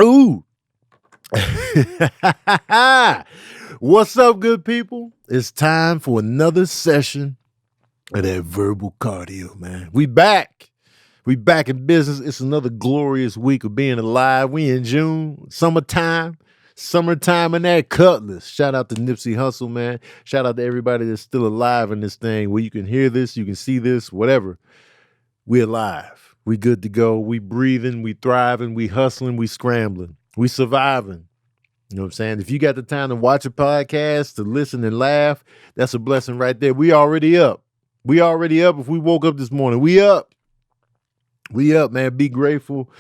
Ooh. What's up, good people? It's time for another session of that verbal cardio, man. We back. We back in business. It's another glorious week of being alive. We in June, summertime. Summertime in that Cutlass. Shout out to Nipsey Hussle, man. Shout out to everybody that's still alive in this thing where you can hear this, you can see this, whatever. We alive. We good to go. We breathing, we thriving, we hustling, we scrambling, we surviving. You know what I'm saying? If you got the time to watch a podcast, to listen and laugh, that's a blessing right there. We already up. We already up. If we woke up this morning, we up. We up, man. Be grateful.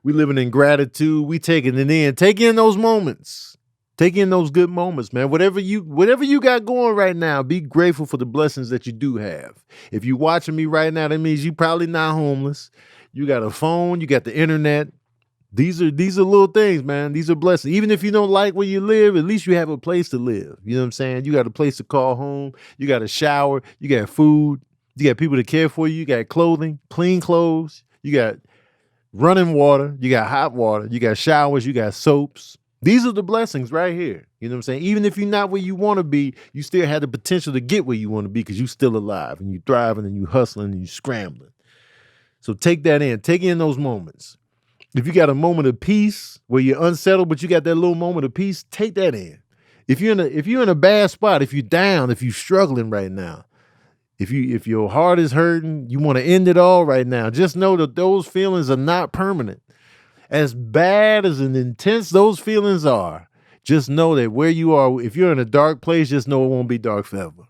We living in gratitude. We taking it in. Take in those moments. Take in those good moments, man. Whatever you got going right now, be grateful for the blessings that you do have. If you watching me right now, that means you probably not homeless. You got a phone. You got the internet. These are little things, man. These are blessings. Even if you don't like where you live, at least you have a place to live. You know what I'm saying? You got a place to call home. You got a shower. You got food. You got people to care for you. You got clothing, clean clothes. You got running water. You got hot water. You got showers. You got soaps. These are the blessings right here. You know what I'm saying? Even if you're not where you want to be, you still have the potential to get where you want to be because you're still alive and you're thriving and you're hustling and you're scrambling. So take that in. Take in those moments. If you got a moment of peace where you're unsettled, but you got that little moment of peace, take that in. If you're in a bad spot, if you're down, if you're struggling right now, if your heart is hurting, you want to end it all right now, just know that those feelings are not permanent. As bad as and intense those feelings are, just know that where you are, if you're in a dark place, just know it won't be dark forever.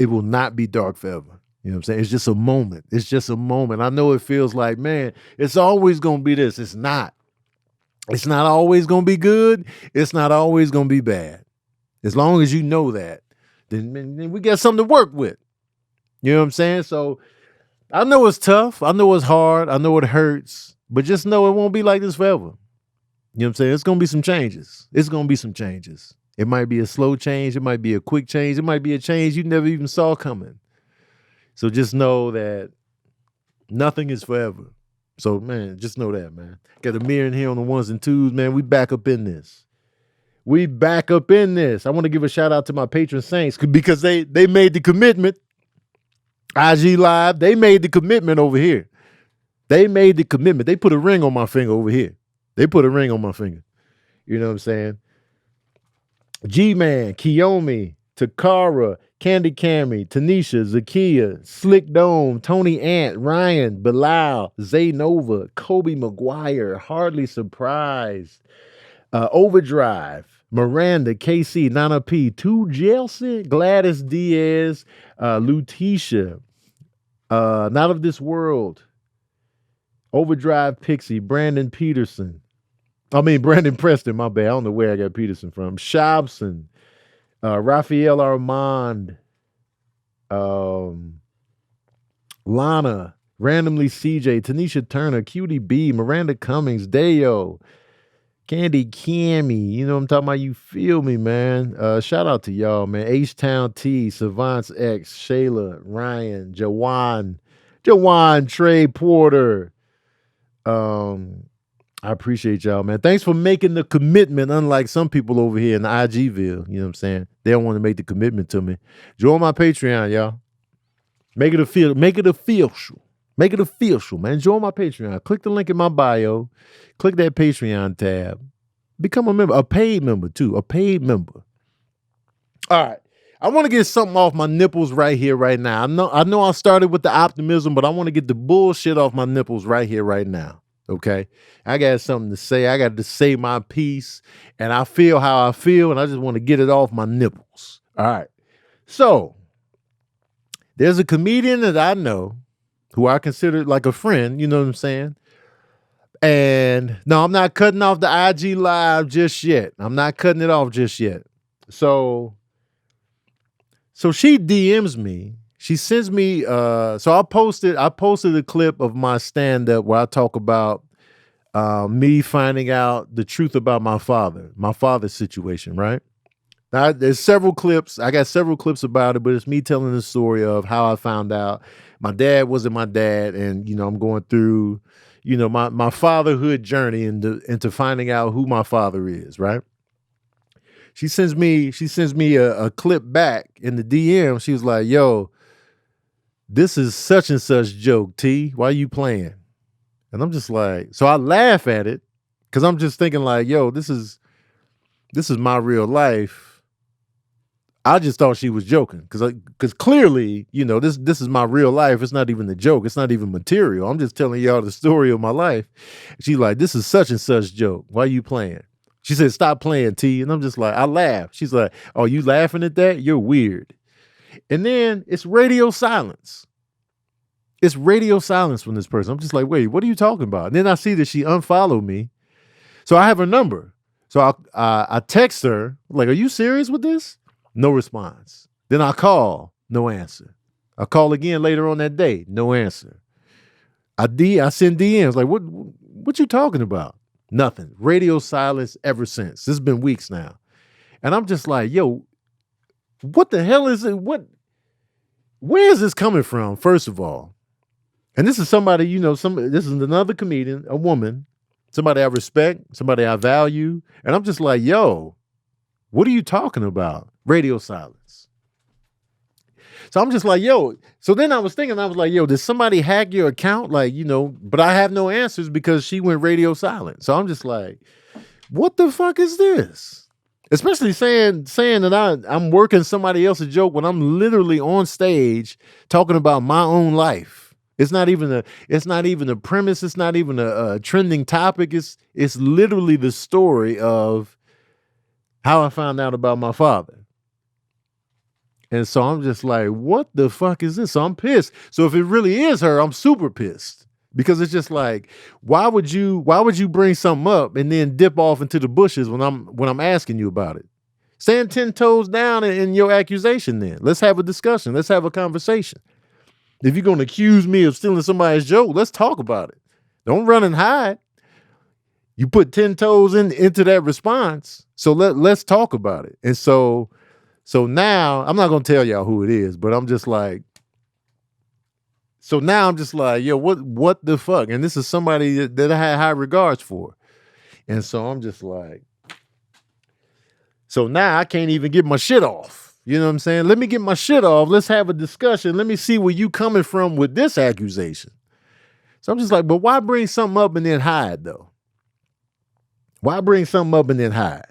It will not be dark forever. You know what I'm saying? It's just a moment. It's just a moment. I know it feels like, man, it's always going to be this. It's not. It's not always going to be good. It's not always going to be bad. As long as you know that, then we got something to work with. You know what I'm saying? So I know it's tough. I know it's hard. I know it hurts. But just know it won't be like this forever. You know what I'm saying? It's going to be some changes. It's going to be some changes. It might be a slow change. It might be a quick change. It might be a change you never even saw coming. So just know that nothing is forever. So, man, just know that, man. Got a mirror in here on the ones and twos, man. We back up in this. We back up in this. I want to give a shout out to my patron saints because they made the commitment. IG Live, they made the commitment over here. They made the commitment. They put a ring on my finger over here. They put a ring on my finger. You know what I'm saying? G-Man, Kiyomi, Takara, Candy Cammy, Tanisha, Zakia, Slick Dome, Tony Ant, Ryan, Bilal, Zaynova, Kobe McGuire, Hardly Surprised, Overdrive, Miranda, KC, Nana P, 2 Jelson, Gladys Diaz, Lutisha, Not of This World, Overdrive Pixie, Brandon Preston, my bad. I don't know where I got Peterson from. Shabson, Raphael Armand, Lana, Randomly CJ, Tanisha Turner, Cutie B, Miranda Cummings, Deo, Candy Cammy, you know what I'm talking about? You feel me, man. Shout out to y'all, man. H-Town T, Savants X, Shayla, Ryan, Jawan, Trey Porter. I appreciate y'all, man. Thanks for making the commitment, unlike some people over here in the IGville. You know what I'm saying? They don't want to make the commitment to me. Join my Patreon, y'all. Make it official. Make it official. Make it official, man. Join my Patreon. Click the link in my bio. Click that Patreon tab. Become a member. A paid member, too. A paid member. All right. I want to get something off my nipples right here, right now. I know I started with the optimism, but I want to get the bullshit off my nipples right here, right now. Okay, I got something to say. I got to say my piece, and I feel how I feel, and I just want to get it off my nipples. All right. So there's a comedian that I know who I consider like a friend, you know what I'm saying? And no, I'm not cutting off the IG Live just yet. I'm not cutting it off just yet. So she DMs me. She sends me, so I posted a clip of my stand-up where I talk about me finding out the truth about my father's situation, right? Now, there's several clips. I got several clips about it, but it's me telling the story of how I found out my dad wasn't my dad, and I'm going through, my fatherhood journey into finding out who my father is, right? She sends me a clip back in the DM. She was like, yo, this is such and such joke, T. Why you playing? And I'm just like, so I laugh at it because I'm just thinking like, yo, this is my real life. I just thought she was joking because clearly, this is my real life. It's not even a joke. It's not even material. I'm just telling y'all the story of my life. She's like, this is such and such joke. Why you playing? She said, stop playing, T. And I'm just like, I laugh. She's like, oh, you laughing at that? You're weird. And then it's radio silence. It's radio silence from this person. I'm just like, wait, what are you talking about? And then I see that she unfollowed me. So I have her number. So I text her, like, are you serious with this? No response. Then I call, no answer. I call again later on that day, no answer. I send DMs, like, what you talking about? Nothing. Radio silence ever since. This has been weeks now. And I'm just like, yo, what the hell is it? Where is this coming from, first of all? And this is somebody, this is another comedian, a woman, somebody I respect, somebody I value. And I'm just like, yo, what are you talking about? Radio silence. So I'm just like, yo. So then I was like, yo, did somebody hack your account? Like, but I have no answers because she went radio silent. So I'm just like, what the fuck is this? Especially saying that I'm working somebody else's joke when I'm literally on stage talking about my own life. It's not even a premise. It's not even a trending topic. It's literally the story of how I found out about my father. And so I'm just like, what the fuck is this? So I'm pissed. So if it really is her, I'm super pissed because it's just like, why would you bring something up and then dip off into the bushes when I'm asking you about it? Stand 10 toes down in your accusation then. Let's have a discussion. Let's have a conversation. If you're going to accuse me of stealing somebody's joke, let's talk about it. Don't run and hide. You put 10 toes into that response. So let's talk about it. And so now I'm not going to tell y'all who it is, but I'm just like, so now I'm just like, yo, what the fuck? And this is somebody that I had high regards for. And so I'm just like, so now I can't even get my shit off. You know what I'm saying? Let me get my shit off. Let's have a discussion. Let me see where you coming from with this accusation. So I'm just like, but why bring something up and then hide though? Why bring something up and then hide?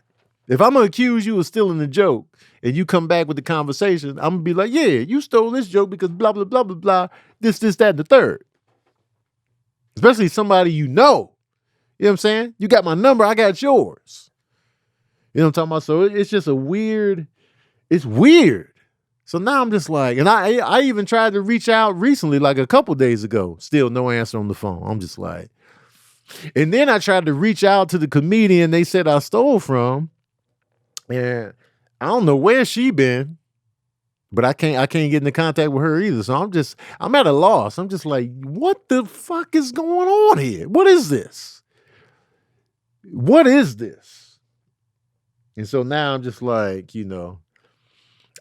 If I'm going to accuse you of stealing the joke and you come back with the conversation, I'm going to be like, yeah, you stole this joke because blah, blah, blah, blah, blah, this, that, and the third. Especially somebody you know. You know what I'm saying? You got my number, I got yours. You know what I'm talking about? So it's just it's weird. So now I'm just like, and I even tried to reach out recently, like a couple days ago, still no answer on the phone. I'm just like, and then I tried to reach out to the comedian they said I stole from. And I don't know where she been, but I can't get into contact with her either. So I'm at a loss. I'm just like, what the fuck is going on here? What is this? What is this? And so now I'm just like,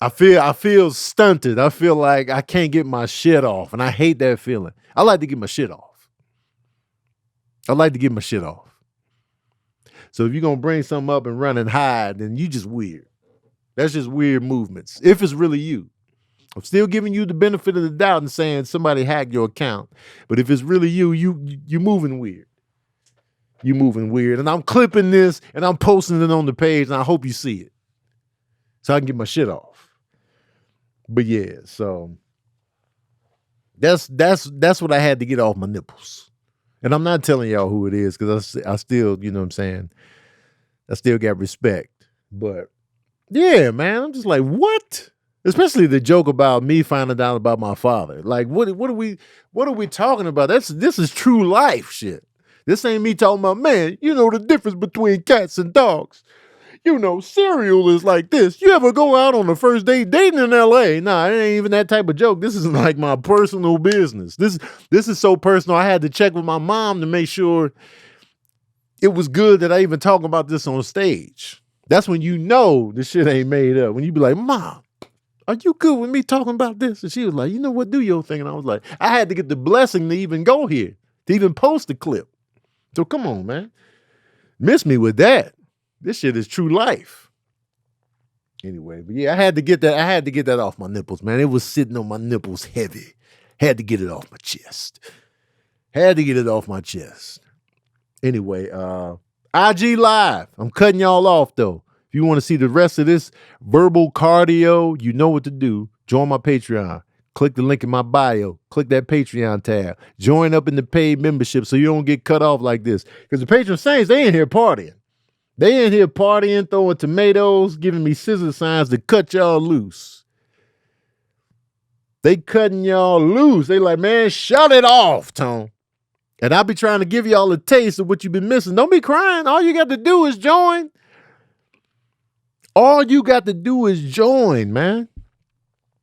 I feel stunted. I feel like I can't get my shit off. And I hate that feeling. I like to get my shit off. So if you're going to bring something up and run and hide, then you just weird. That's just weird movements. If it's really you. I'm still giving you the benefit of the doubt and saying somebody hacked your account. But if it's really you're moving weird. You're moving weird. And I'm clipping this and I'm posting it on the page and I hope you see it. So I can get my shit off. But yeah, so that's what I had to get off my nipples. And I'm not telling y'all who it is because I still, you know what I'm saying? I still got respect. But yeah, man, I'm just like, what? Especially the joke about me finding out about my father. Like, what are we talking about? This is true life shit. This ain't me talking about, man, the difference between cats and dogs. Cereal is like this. You ever go out on the first date dating in LA? Nah, it ain't even that type of joke. This is like my personal business. This is so personal. I had to check with my mom to make sure it was good that I even talk about this on stage. That's when the shit ain't made up. When you be like, Mom, Are you good with me talking about this? And she was like, you know what, do your thing. And I was like, I had to get the blessing to even go here, to even post the clip. So come on, man. Miss me with that. This shit is true life. Anyway, but yeah, I had to get that off my nipples, man. It was sitting on my nipples heavy. Had to get it off my chest. Anyway, IG Live. I'm cutting y'all off, though. If you want to see the rest of this verbal cardio, you know what to do. Join my Patreon. Click the link in my bio. Click that Patreon tab. Join up in the paid membership so you don't get cut off like this. Because the Patron Saints, they in here partying. They in here partying, throwing tomatoes, giving me scissor signs to cut y'all loose. They cutting y'all loose. They like, man, shut it off, Tone. And I'll be trying to give y'all a taste of what you've been missing. Don't be crying. All you got to do is join. All you got to do is join, man.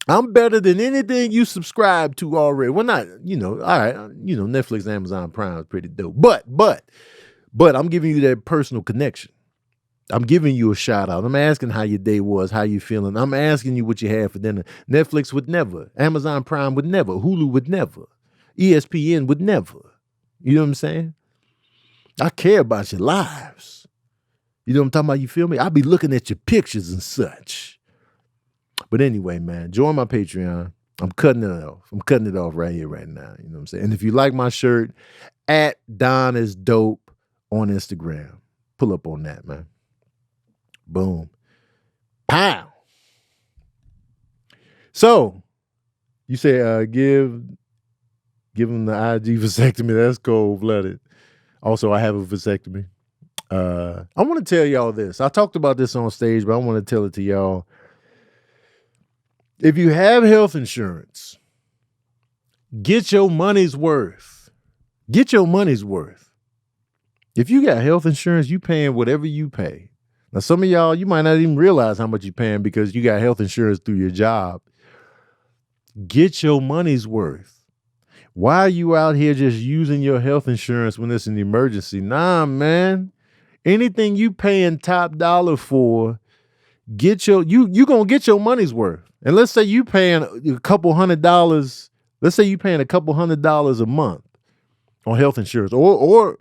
I'm better than anything you subscribe to already. Well, not, all right, Netflix, Amazon Prime is pretty dope. But I'm giving you that personal connection. I'm giving you a shout out. I'm asking how your day was, how you feeling. I'm asking you what you had for dinner. Netflix would never. Amazon Prime would never. Hulu would never. ESPN would never. You know what I'm saying? I care about your lives. You know what I'm talking about? You feel me? I'll be looking at your pictures and such. But anyway, man, join my Patreon. I'm cutting it off. I'm cutting it off right here, right now. You know what I'm saying? And if you like my shirt, at Don is Dope on Instagram. Pull up on that, man. Boom. Pow. So, you say give him the IG vasectomy. That's cold-blooded. Also, I have a vasectomy. I want to tell y'all this. I talked about this on stage, but I want to tell it to y'all. If you have health insurance, get your money's worth. Get your money's worth. If you got health insurance, you paying whatever you pay. Now, some of y'all, you might not even realize how much you're paying because you got health insurance through your job. Get your money's worth. Why are you out here just using your health insurance when it's an emergency? Nah, man. Anything you paying top dollar for, you gonna get your money's worth. And let's say you paying a couple $100. Let's say you paying a couple $100 a month on health insurance, or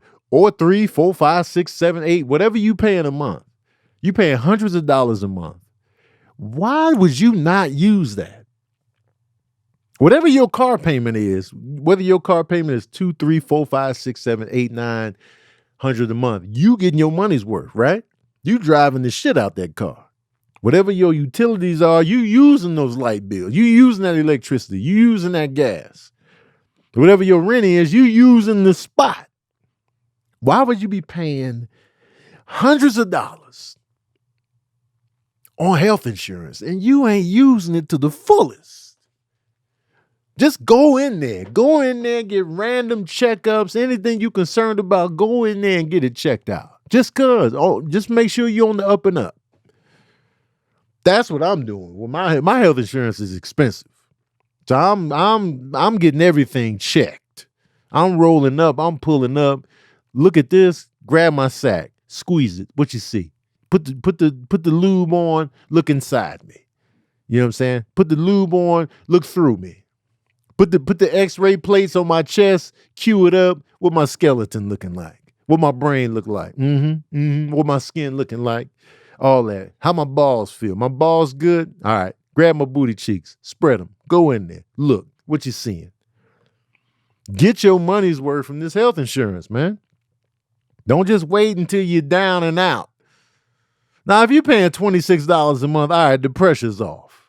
3, 4, 5, 6, 7, 8, whatever you paying a month. You paying hundreds of dollars a month. Why would you not use that? Whatever your car payment is, whether your car payment is 2, 3, 4, 5, 6, 7, 8, 900 a month, you getting your money's worth, right? You driving the shit out that car. Whatever your utilities are, you using those light bills. You using that electricity. You using that gas. Whatever your rent is, you using the spot. Why would you be paying hundreds of dollars on health insurance and you ain't using it to the fullest? Just go in there, get random checkups, anything you're concerned about, go in there and get it checked out. Just make sure you're on the up and up. That's what I'm doing. Well, my health insurance is expensive. So I'm getting everything checked. I'm rolling up, I'm pulling up. Look at this, grab my sack, squeeze it. What you see? Put the lube on, look inside me. You know what I'm saying? Put the lube on, look through me. Put the x-ray plates on my chest, cue it up. What my skeleton looking like? What my brain look like? What my skin looking like? All that. How my balls feel. My balls good? All right. Grab my booty cheeks. Spread them. Go in there. Look. What you seeing? Get your money's worth from this health insurance, man. Don't just wait until you're down and out. Now, if you're paying $26 a month, all right, the pressure's off.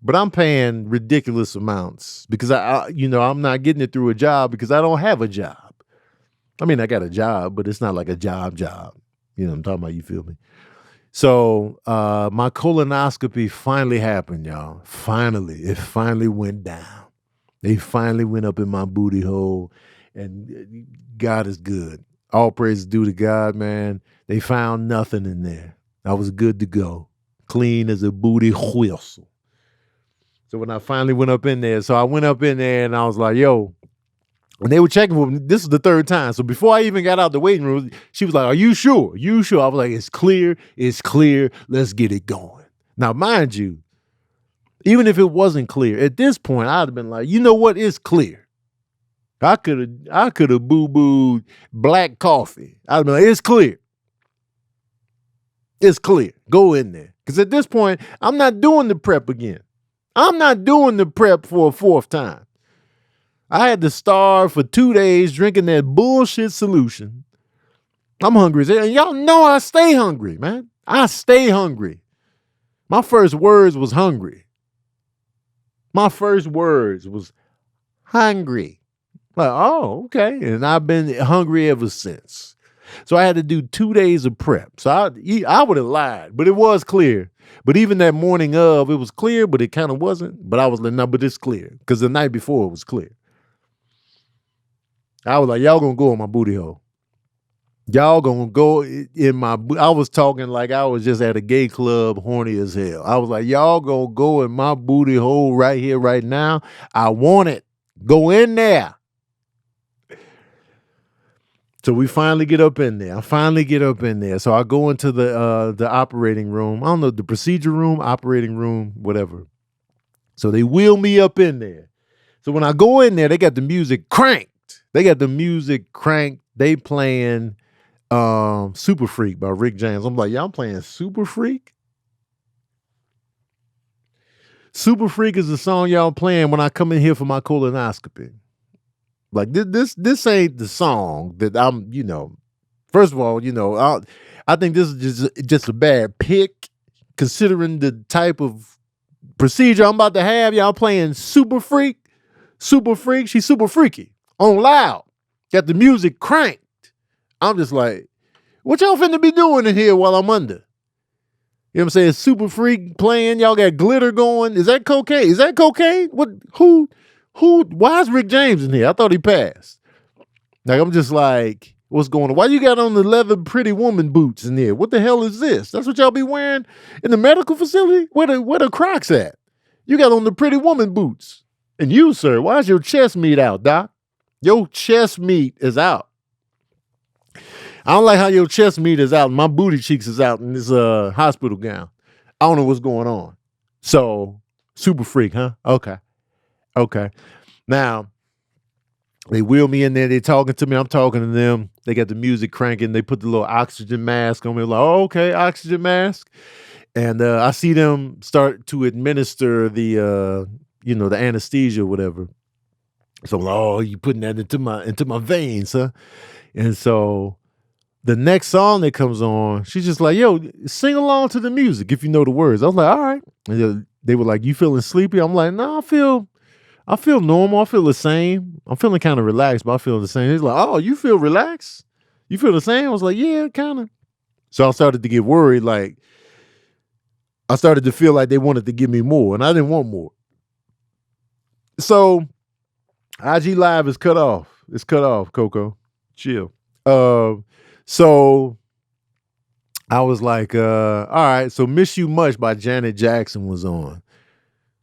But I'm paying ridiculous amounts because I'm not getting it through a job because I don't have a job. I mean, I got a job, but it's not like a job. You know what I'm talking about? You feel me? So my colonoscopy finally happened, y'all. It finally went down. They finally went up in my booty hole, and God is good. All praise is due to God, man. They found nothing in there. I was good to go. Clean as a booty whistle. So when I finally went up in there, and I was like, yo, when they were checking for me, this is the third time. So before I even got out the waiting room, she was like, are you sure? You sure? I was like, it's clear. Let's get it going. Now, mind you, Even if it wasn't clear, at this point, I'd have been like, you know what? It's clear. I could have boo-booed black coffee. I'd be like, it's clear. It's clear. Go in there. Because at this point, I'm not doing the prep again. I'm not doing the prep for a fourth time. I had to starve for 2 days drinking that bullshit solution. I'm hungry. And y'all know I stay hungry, man. I stay hungry. My first words was hungry. My first words was hungry. Like, oh, okay. And I've been hungry ever since. So I had to do 2 days of prep. So I would have lied, but it was clear. But even that morning of, it was clear, but it kind of wasn't. But I was like, no, but it's clear. Because the night before it was clear. I was like, y'all gonna go in my booty hole. Y'all gonna go in my, I was talking like I was just at a gay club horny as hell. I was like, y'all gonna go in my booty hole right here, right now. I want it. Go in there. So we finally get up in there. I finally get up in there. So I go into the operating room. I don't know, the procedure room, operating room, whatever. So they wheel me up in there. So when I go in there, they got the music cranked. They playing Super Freak by Rick James. I'm like, y'all playing Super Freak? Super Freak is the song y'all playing when I come in here for my colonoscopy. Like this ain't the song that I'm, first of all, I think this is just a bad pick considering the type of procedure I'm about to have. Y'all playing Super Freak. She's super freaky on loud. Got the music cranked. I'm just like, what y'all finna be doing in here while I'm under? You know what I'm saying? Super Freak playing. Y'all got glitter going. Is that cocaine? What? Who? Why is Rick James in here? I thought he passed. Like, I'm just like, what's going on? Why you got on the leather Pretty Woman boots in there? What the hell is this? That's what y'all be wearing in the medical facility? Where the Crocs at? You got on the Pretty Woman boots. And you, sir, why is your chest meat out, doc? Your chest meat is out. I don't like how your chest meat is out and my booty cheeks is out in this hospital gown. I don't know what's going on. So, Super Freak, huh? Okay. Now, they wheel me in there. They talking to me. I'm talking to them. They got the music cranking. They put the little oxygen mask on me. Like, oh, okay, oxygen mask. And I see them start to administer the anesthesia or whatever. So I'm like, oh, you putting that into my veins, huh? And so the next song that comes on, she's just like, yo, sing along to the music if you know the words. I was like, all right. And they were like, you feeling sleepy? I'm like, no, I feel normal. I feel the same. I'm feeling kind of relaxed, but I feel the same. He's like, oh, you feel relaxed? You feel the same? I was like, yeah, kind of. So I started to get worried. Like, I started to feel like they wanted to give me more, and I didn't want more. So IG Live is cut off. It's cut off, Coco. Chill. So I was like, all right. So Miss You Much by Janet Jackson was on.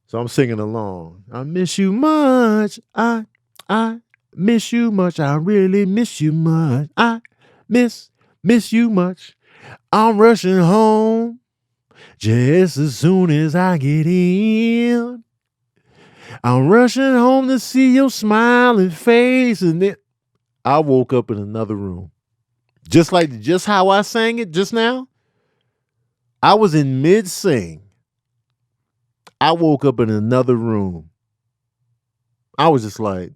So I'm singing along. I miss you much. I miss you much. I really miss you much. I miss you much. I'm rushing home just as soon as I get in. I'm rushing home to see your smiling face. And then I woke up in another room. Just how I sang it just now. I was in mid-sing. I woke up in another room. I was just like,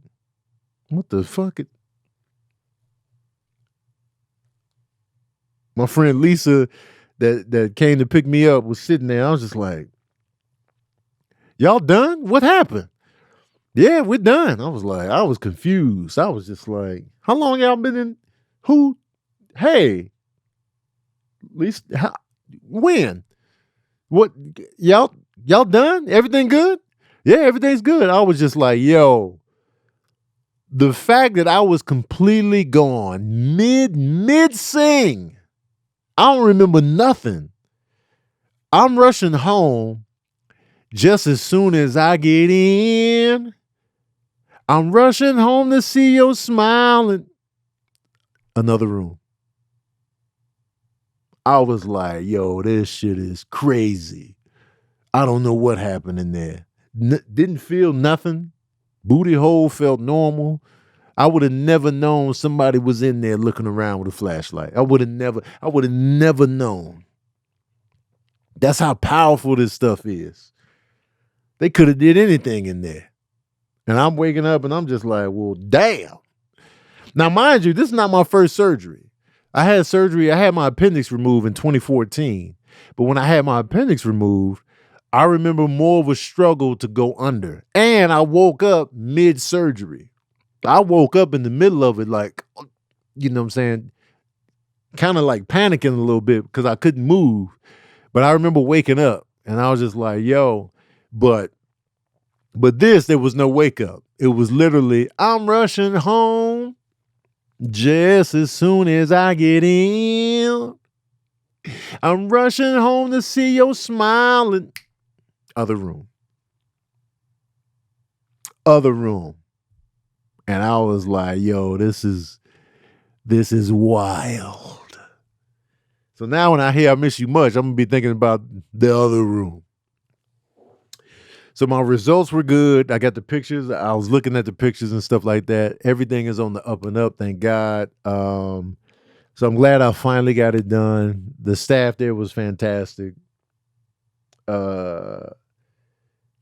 what the fuck? My friend Lisa that came to pick me up was sitting there. I was just like, y'all done? What happened? Yeah, we're done. I was confused. I was just like, how long y'all been in? Who? Hey, Lisa, when? What? Y'all done? Everything good? Yeah, everything's good. I was just like, yo, the fact that I was completely gone mid-sing, I don't remember nothing. I'm rushing home just as soon as I get in. I'm rushing home to see your smile in another room. I was like, yo, this shit is crazy. I don't know what happened in there. Didn't feel nothing. Booty hole felt normal. I would have never known somebody was in there looking around with a flashlight. I would have never known. That's how powerful this stuff is. They could have did anything in there. And I'm waking up and I'm just like, well, damn. Now, mind you, this is not my first surgery. I had my appendix removed in 2014. But when I had my appendix removed, I remember more of a struggle to go under. And I woke up mid-surgery. I woke up in the middle of it like, you know what I'm saying, kind of like panicking a little bit because I couldn't move. But I remember waking up and I was just like, yo, but there was no wake up. It was literally, I'm rushing home just as soon as I get in. I'm rushing home to see your smiling. Other room. And I was like, yo, this is wild. So now when I hear I miss you much, I'm going to be thinking about the other room. So my results were good. I got the pictures. I was looking at the pictures and stuff like that. Everything is on the up and up, thank God. So I'm glad I finally got it done. The staff there was fantastic.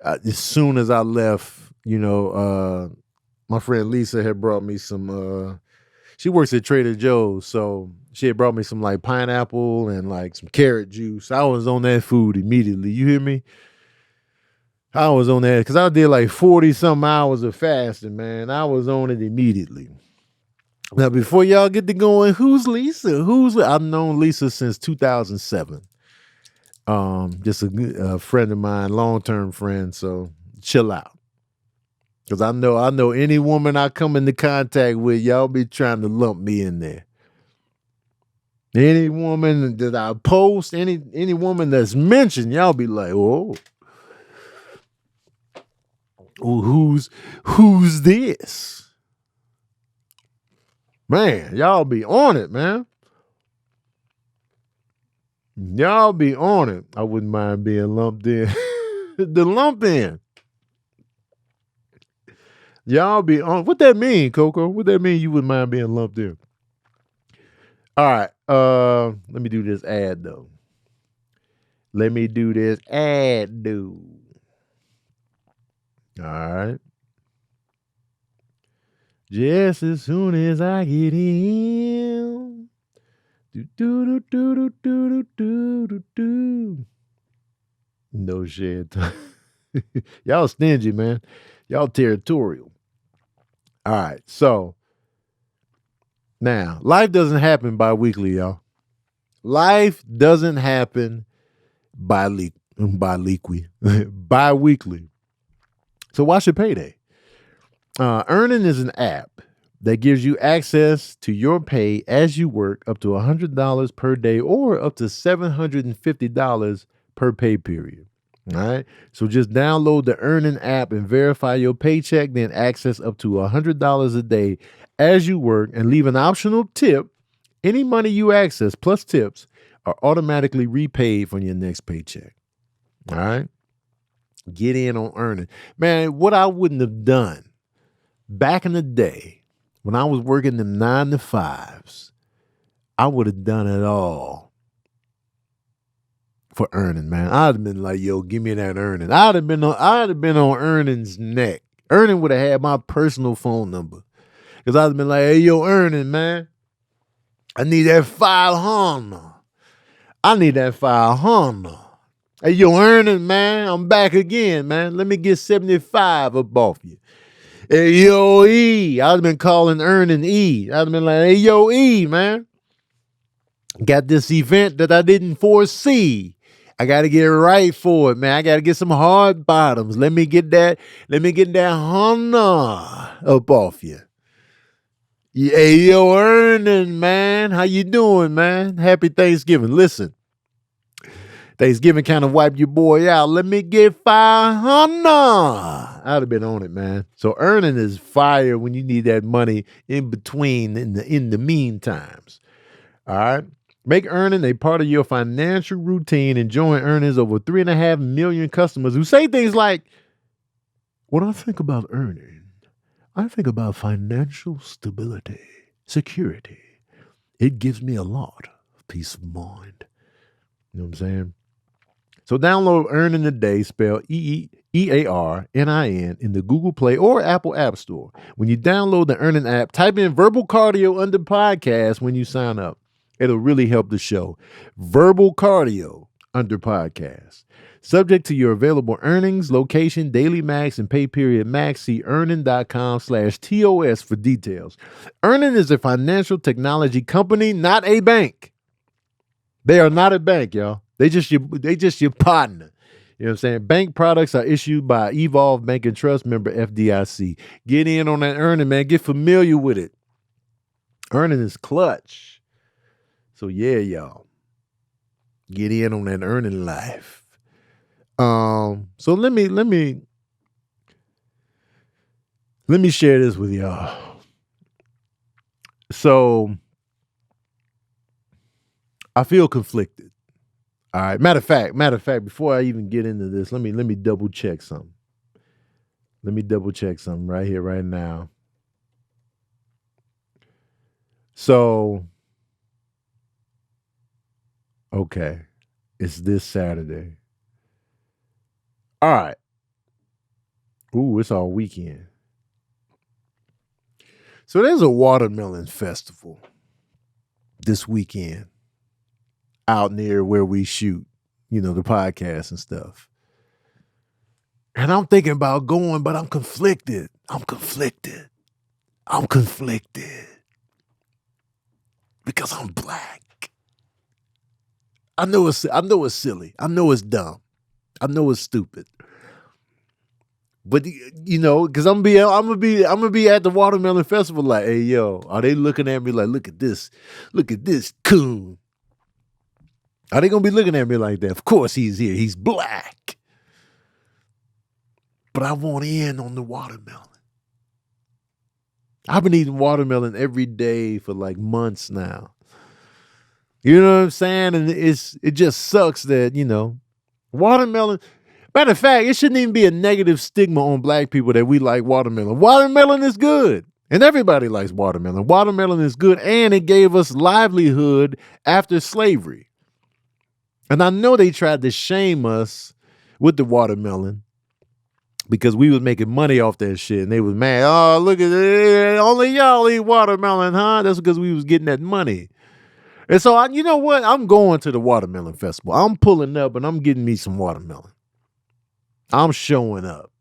As soon as I left, my friend Lisa had brought me some, she works at Trader Joe's, so she had brought me some like pineapple and like some carrot juice. I was on that food immediately. You hear me? I was on that because I did like 40-something hours of fasting, man. I was on it immediately. Now, before y'all get to going, who's Lisa? I've known Lisa since 2007. Just a friend of mine, long-term friend, so chill out. Because I know any woman I come into contact with, y'all be trying to lump me in there. Any woman that I post, any woman that's mentioned, y'all be like, oh, who's this? Man, y'all be on it, man. Y'all be on it. I wouldn't mind being lumped in. The lump in. Y'all be on. What that mean, Coco? What that mean you wouldn't mind being lumped in? All right. Let me do this ad, though. All right. Just as soon as I get in. Do. No shit. Y'all stingy, man. Y'all territorial. All right. So now, life doesn't happen bi-weekly, y'all. Life doesn't happen bi-weekly. So watch your payday. Earnin is an app that gives you access to your pay as you work up to $100 per day or up to $750 per pay period. All right. So just download the Earnin app and verify your paycheck, then access up to $100 a day as you work and leave an optional tip. Any money you access plus tips are automatically repaid from your next paycheck. All right. Get in on Earnin. Man, what I wouldn't have done back in the day when I was working them 9 to 5s, I would have done it all for Earnin, man. I'd have been like, yo, give me that Earnin. I'd have been on Earnin's neck. Earnin would have had my personal phone number. Because I'd have been like, hey, yo, Earnin, man. I need that 500. I need that 500. Hey, yo, Earnin, man. I'm back again, man. Let me get 75 up off you. Hey, yo, E. I'd have been calling Earnin E. I'd have been like, hey, yo, E, man. Got this event that I didn't foresee. I got to get right for it, man. I got to get some hard bottoms. Let me get that Honda up off you. Hey, yo, Earnin, man. How you doing, man? Happy Thanksgiving. Listen, Thanksgiving kind of wiped your boy out. Let me get 500. I'd have been on it, man. So Earnin is fire when you need that money in between, in the mean times. All right. Make earning a part of your financial routine and join earnings over 3.5 million customers who say things like, when I think about earning, I think about financial stability, security. It gives me a lot of peace of mind. You know what I'm saying? So download Earning Today, spelled EARNIN, in the Google Play or Apple App Store. When you download the Earning app, type in Verbal Cardio under podcast when you sign up. It'll really help the show. Verbal Cardio under podcast. Subject to your available earnings, location, daily max, and pay period max. See earning.com/TOS for details. Earning is a financial technology company, not a bank. They are not a bank, y'all. They just your partner. You know what I'm saying? Bank products are issued by Evolve Bank and Trust, member FDIC. Get in on that earning, man. Get familiar with it. Earning is clutch. So yeah, y'all. Get in on that earning life. So let me share this with y'all. So I feel conflicted. All right. Matter of fact, before I even get into this, let me double check something. Let me double check something right here, right now. So, okay, it's this Saturday. All right. Ooh, it's all weekend. So there's a watermelon festival this weekend out near where we shoot, the podcast and stuff. And I'm thinking about going, but I'm conflicted. Because I'm black. I know it's silly. I know it's dumb. I know it's stupid. But because I'm gonna be at the watermelon festival like, hey yo, are they looking at me like, look at this coon? Are they gonna be looking at me like that? Of course he's here. He's black. But I want in on the watermelon. I've been eating watermelon every day for like months now. You know what I'm saying? And it just sucks that, watermelon. Matter of fact, it shouldn't even be a negative stigma on black people that we like watermelon. Watermelon is good. And everybody likes watermelon. Watermelon is good. And it gave us livelihood after slavery. And I know they tried to shame us with the watermelon because we was making money off that shit. And they was mad. Oh, look at it. Only y'all eat watermelon, huh? That's because we was getting that money. And so, you know what? I'm going to the watermelon festival. I'm pulling up and I'm getting me some watermelon. I'm showing up.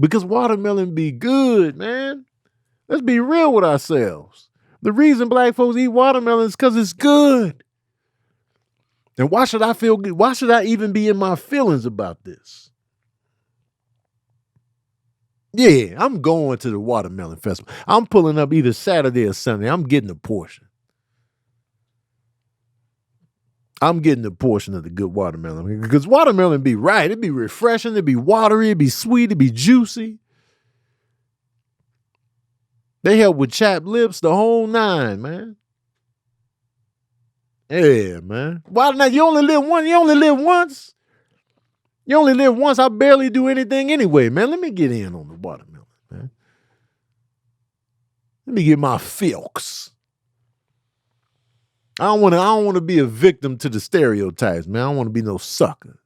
Because watermelon be good, man. Let's be real with ourselves. The reason black folks eat watermelon is because it's good. And why should I feel good? Why should I even be in my feelings about this? Yeah, I'm going to the watermelon festival. I'm pulling up either Saturday or Sunday. I'm getting a portion. I'm getting a portion of the good watermelon because watermelon be right. It'd be refreshing. It'd be watery. It'd be sweet. It'd be juicy. They help with chapped lips, the whole nine, man. Yeah, man. Why not? You only live once. I barely do anything anyway, man. Let me get in on the watermelon, man. Let me get my filks. I don't want to be a victim to the stereotypes, man. I don't want to be no sucker.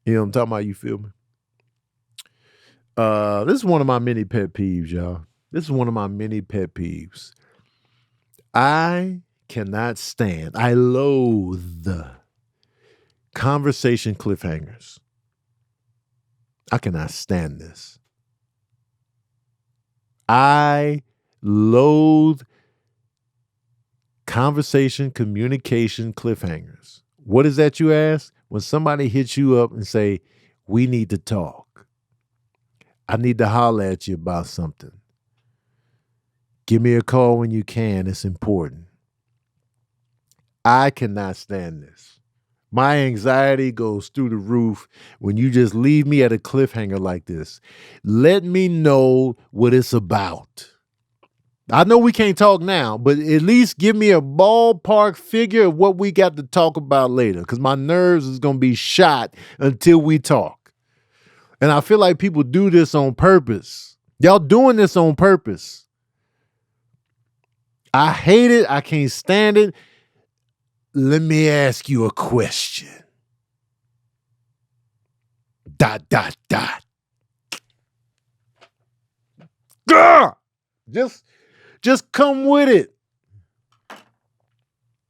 You know what I'm talking about? You feel me? This is one of my many pet peeves, y'all. This is one of my many pet peeves. I cannot stand, I loathe conversation cliffhangers. I cannot stand this. I loathe conversation, communication, cliffhangers. What is that, you ask? When somebody hits you up and say, we need to talk. I need to holler at you about something. Give me a call when you can. It's important. I cannot stand this. My anxiety goes through the roof when you just leave me at a cliffhanger like this. Let me know what it's about. I know we can't talk now, but at least give me a ballpark figure of what we got to talk about later, because my nerves is going to be shot until we talk. And I feel like people do this on purpose. Y'all doing this on purpose. I hate it. I can't stand it. Let me ask you a question. ... Grr! Just come with it.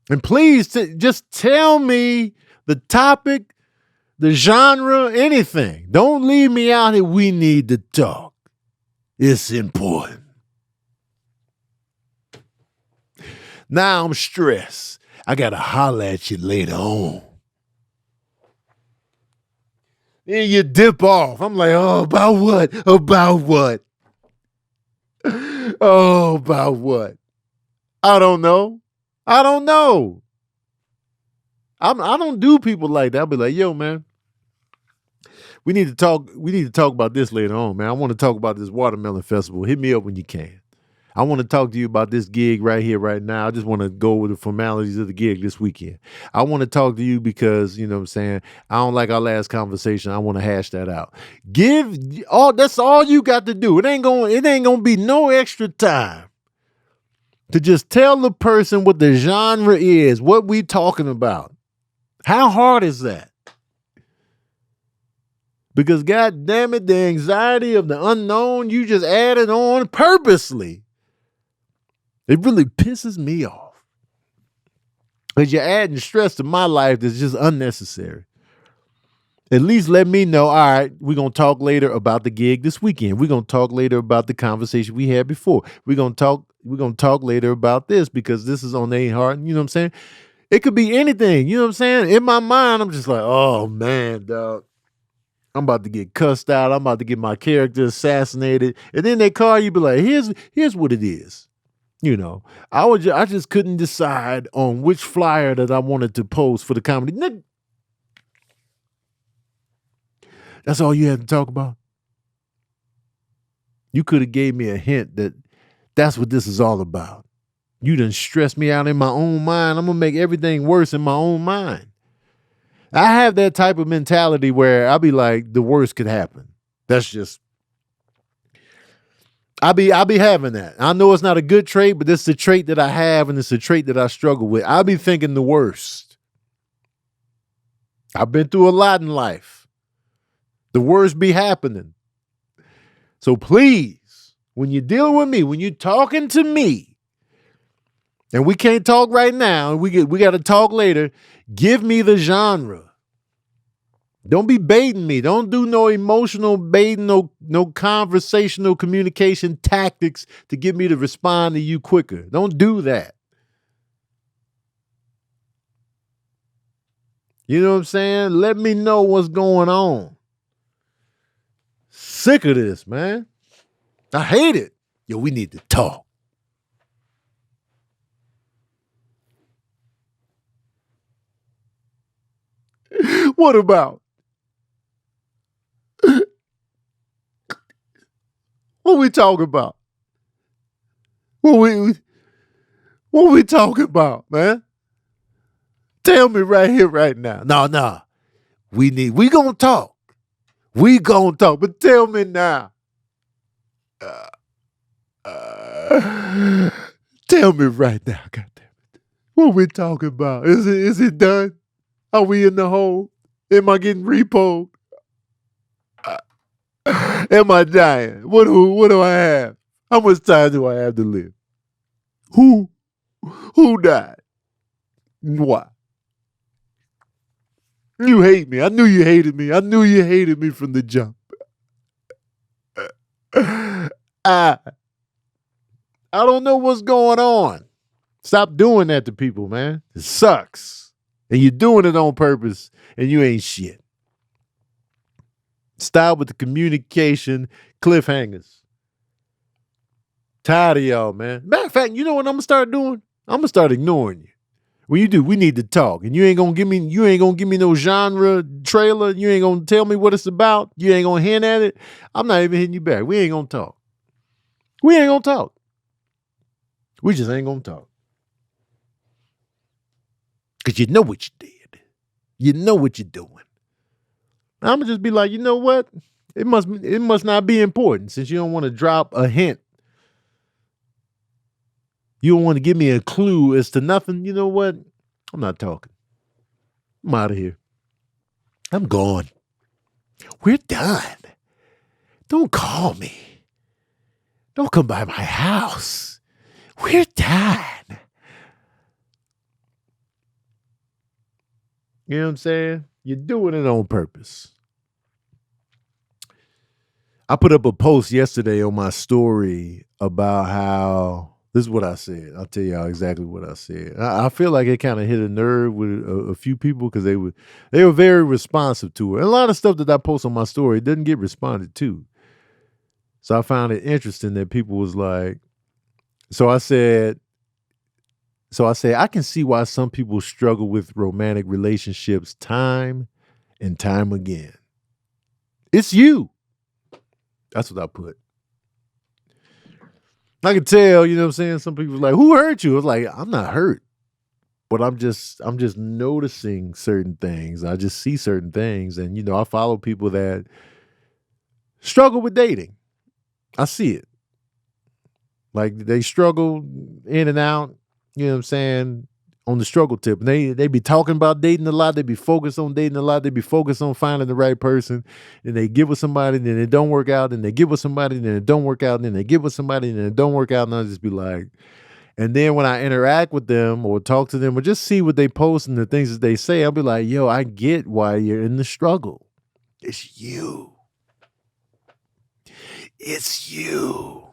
And please just tell me the topic, the genre, anything. Don't leave me out here. We need to talk. It's important. Now I'm stressed. I got to holler at you later on. Then you dip off. I'm like, oh, about what? About what? Oh, about what? I don't know. I don't know. I don't do people like that. I'll be like, yo, man, we need to talk. We need to talk about this later on, man. I want to talk about this watermelon festival. Hit me up when you can. I want to talk to you about this gig right here, right now. I just want to go over the formalities of the gig this weekend. I want to talk to you because, you know what I'm saying, I don't like our last conversation. I want to hash that out. That's all you got to do. It ain't gonna be no extra time to just tell the person what the genre is, what we talking about. How hard is that? Because God damn it, the anxiety of the unknown, you just added on purposely. It really pisses me off. Because you're adding stress to my life that's just unnecessary. At least let me know, all right, we're going to talk later about the gig this weekend. We're going to talk later about the conversation we had before. We're going to talk later about this because this is on their heart. You know what I'm saying? It could be anything. You know what I'm saying? In my mind, I'm just like, oh, man, dog. I'm about to get cussed out. I'm about to get my character assassinated. And then they call you, be like, here's what it is. You know, I just couldn't decide on which flyer that I wanted to post for the comedy. That's all you had to talk about. You could have gave me a hint that that's what this is all about. You done stressed me out in my own mind. I'm going to make everything worse in my own mind. I have that type of mentality where I'll be like, the worst could happen. That's just, I'll be having that. I know it's not a good trait, but this is a trait that I have, and it's a trait that I struggle with. I'll be thinking the worst. I've been through a lot in life. The worst be happening. So please, when you're dealing with me, when you're talking to me, and we can't talk right now, we got to talk later, give me the genre. Don't be baiting me. Don't do no emotional baiting, no conversational communication tactics to get me to respond to you quicker. Don't do that. You know what I'm saying? Let me know what's going on. Sick of this, man. I hate it. Yo, we need to talk. What about? What we talking about? What we talking about, man? Tell me right here, right now. No. We gonna talk. We gonna talk, but tell me now. Tell me right now, goddamn it. What we talking about? Is it done? Are we in the hole? Am I getting repoed? Am I dying? What do I have? How much time do I have to live? Who died? Why? You hate me. I knew you hated me. I knew you hated me from the jump. I don't know what's going on. Stop doing that to people, man. It sucks. And you're doing it on purpose, and you ain't shit. Stop with the communication cliffhangers. Tired of y'all, man. Matter of fact, you know what I'm gonna start doing? I'm gonna start ignoring you. When you do, we need to talk. And you ain't gonna give me no genre trailer. You ain't gonna tell me what it's about. You ain't gonna hint at it. I'm not even hitting you back. We ain't gonna talk. We ain't gonna talk. We just ain't gonna talk. Because you know what you did. You know what you're doing. I'm gonna just be like, you know what? It must not be important since you don't want to drop a hint. You don't want to give me a clue as to nothing. You know what? I'm not talking. I'm out of here. I'm gone. We're done. Don't call me. Don't come by my house. We're done. You know what I'm saying? You're doing it on purpose. I put up a post yesterday on my story about how, this is what I said. I'll tell y'all exactly what I said. I feel like it kind of hit a nerve with a few people because they were very responsive to it. And a lot of stuff that I post on my story doesn't get responded to. So I found it interesting that people was like, so I said, I can see why some people struggle with romantic relationships time and time again. It's you. That's what I put. I can tell, you know what I'm saying? Some people like, who hurt you? I was like, I'm not hurt. But I'm just noticing certain things. I just see certain things. And, you know, I follow people that struggle with dating. I see it. Like they struggle in and out, you know what I'm saying, on the struggle tip. And they be talking about dating a lot. They be focused on dating a lot. They be focused on finding the right person. And they get with somebody, and then it don't work out. And they get with somebody, and then it don't work out. And then they get with somebody, and then it don't work out. And I'll just be like, and then when I interact with them or talk to them or just see what they post and the things that they say, I'll be like, yo, I get why you're in the struggle. It's you. It's you.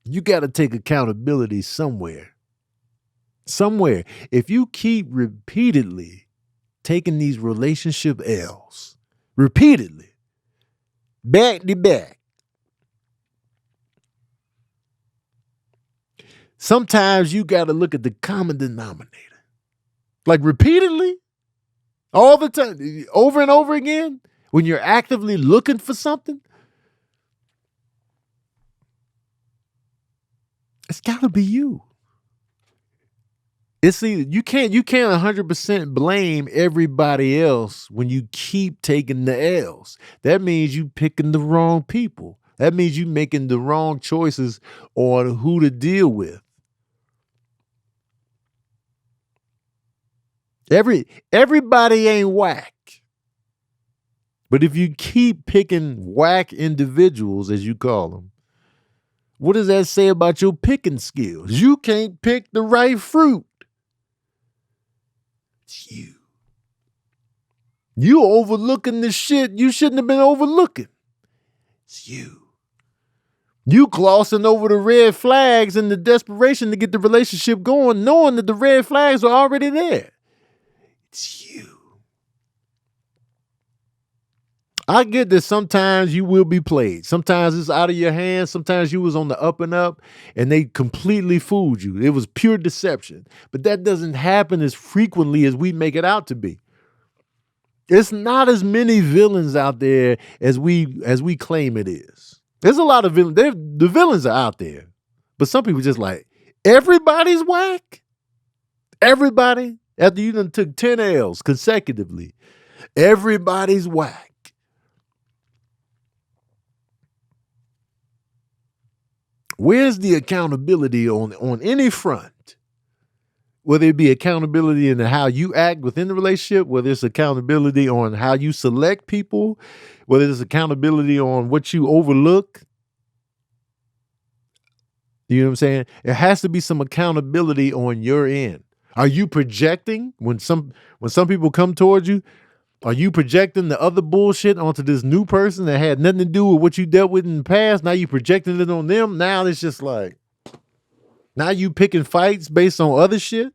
You got to take accountability somewhere. Somewhere. If you keep repeatedly taking these relationship L's, repeatedly, back to back, sometimes you got to look at the common denominator. Like repeatedly, all the time, over and over again, when you're actively looking for something, it's got to be you. It's either, you can't 100% blame everybody else when you keep taking the L's. That means you picking the wrong people. That means you making the wrong choices on who to deal with. Everybody ain't whack. But if you keep picking whack individuals, as you call them, what does that say about your picking skills? You can't pick the right fruit. It's you. You overlooking the shit you shouldn't have been overlooking. It's you. You glossing over the red flags in the desperation to get the relationship going, knowing that the red flags are already there. It's you. I get that sometimes you will be played. Sometimes it's out of your hands. Sometimes you was on the up and up and they completely fooled you. It was pure deception. But that doesn't happen as frequently as we make it out to be. It's not as many villains out there as we claim it is. There's a lot of villains. The villains are out there. But some people just like, everybody's whack. Everybody, after you done took 10 L's consecutively, everybody's whack. Where's the accountability on any front? Whether it be accountability in how you act within the relationship, whether it's accountability on how you select people, whether it's accountability on what you overlook. You know what I'm saying? There has to be some accountability on your end. Are you projecting when some people come towards you? Are you projecting the other bullshit onto this new person that had nothing to do with what you dealt with in the past? Now you projecting it on them. Now it's just like, now you picking fights based on other shit.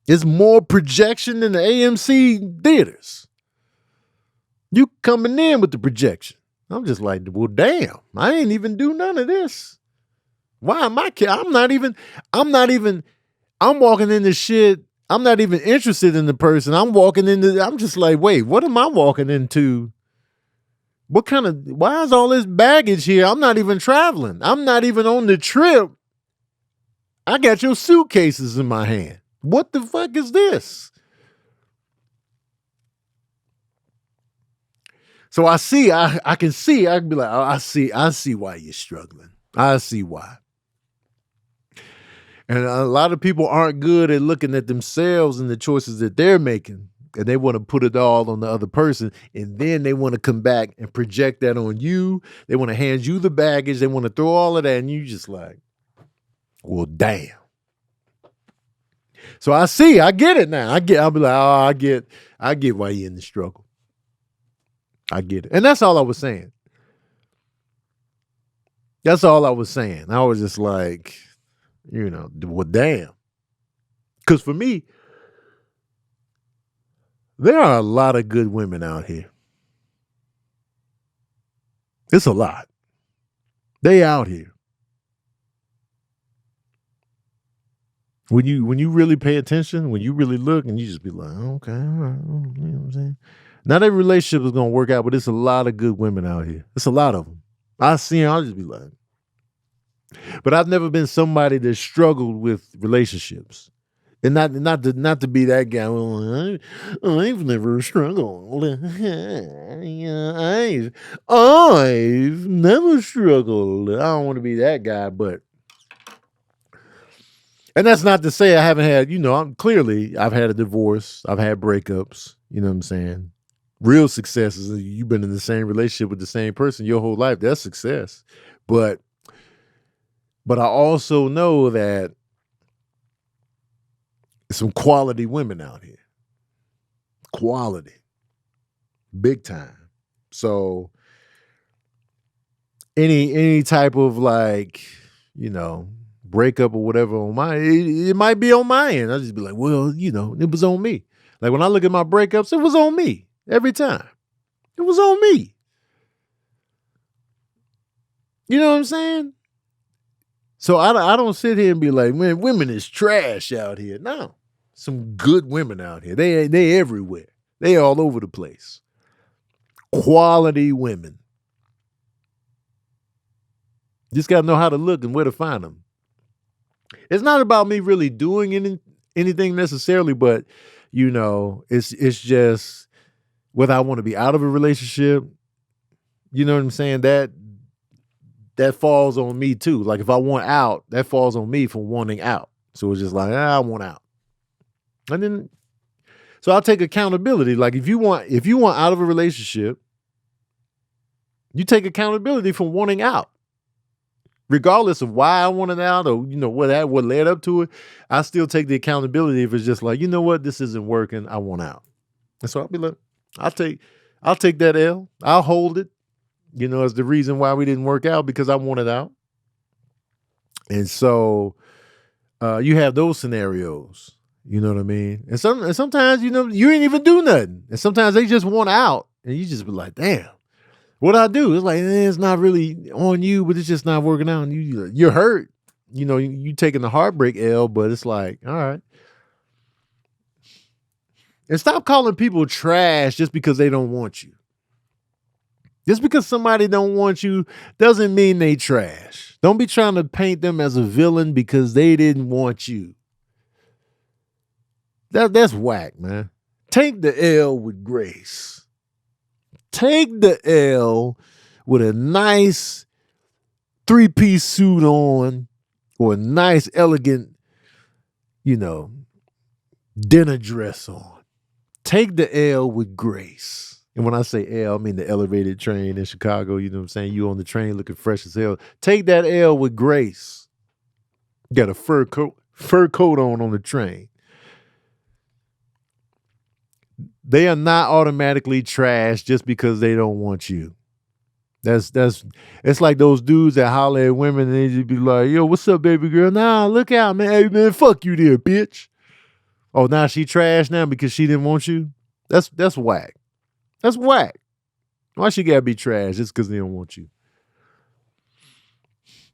It's more projection than the AMC theaters. You coming in with the projection. I'm just like, well, damn, I ain't even do none of this. Why am I? I'm walking in this shit. I'm not even interested in the person. I'm just like, wait, what am I walking into? Why is all this baggage here? I'm not even traveling. I'm not even on the trip. I got your suitcases in my hand. What the fuck is this? So I can be like, oh, I see why you're struggling. I see why. And a lot of people aren't good at looking at themselves and the choices that they're making. And they want to put it all on the other person. And then they want to come back and project that on you. They want to hand you the baggage. They want to throw all of that. And you just like, well, damn. So I get it now. I'll be like, oh, I get why you're in the struggle. I get it. And that's all I was saying. That's all I was saying. I was just like, well, damn. Because for me, there are a lot of good women out here. It's a lot. They out here. When you really pay attention, when you really look, and you just be like, okay, all right, you know what I'm saying? Not every relationship is going to work out, but it's a lot of good women out here. It's a lot of them. I see them, I'll just be like. But I've never been somebody that struggled with relationships. And not to be that guy. Well, I've never struggled. I've never struggled. I don't want to be that guy, but. And that's not to say I haven't had, I've had a divorce. I've had breakups. You know what I'm saying? Real success is you've been in the same relationship with the same person your whole life. That's success. But I also know that there's some quality women out here. Quality. Big time. So any type of breakup or whatever on it might be on my end. I'll just be like, well, it was on me. Like when I look at my breakups, it was on me every time. It was on me. You know what I'm saying? So I don't sit here and be like, man, women is trash out here. No, some good women out here. They everywhere. They all over the place. Quality women. Just got to know how to look and where to find them. It's not about me really doing anything necessarily, but it's just whether I want to be out of a relationship. You know what I'm saying? That falls on me too. Like if I want out, that falls on me for wanting out. So it's just like, I want out. And then, so I'll take accountability. Like if you want out of a relationship, you take accountability for wanting out. Regardless of why I wanted out or, what led up to it, I still take the accountability if it's just like, you know what, this isn't working, I want out. And so I'll be like, I'll take that L. I'll hold it, as the reason why we didn't work out because I wanted out. And so you have those scenarios, you know what I mean? And sometimes, you ain't even do nothing. And sometimes they just want out and you just be like, damn. What I do, it's like, it's not really on you, but it's just not working out. And you're hurt. You taking the heartbreak L, but it's like, all right. And stop calling people trash just because they don't want you. Just because somebody don't want you doesn't mean they trash. Don't be trying to paint them as a villain because they didn't want you. That's whack, man. Take the L with grace. Take the L with a nice 3-piece suit on or a nice, elegant, dinner dress on. Take the L with grace. And when I say L, I mean the elevated train in Chicago. You know what I'm saying? You on the train looking fresh as hell. Take that L with grace. You got a fur coat on the train. They are not automatically trash just because they don't want you. It's like those dudes that holler at women and they just be like, yo, what's up, baby girl? Nah, look out, man. Hey, man, fuck you there, bitch. Oh, now she trash now because she didn't want you? That's whack. That's whack. Why she gotta be trash just because they don't want you?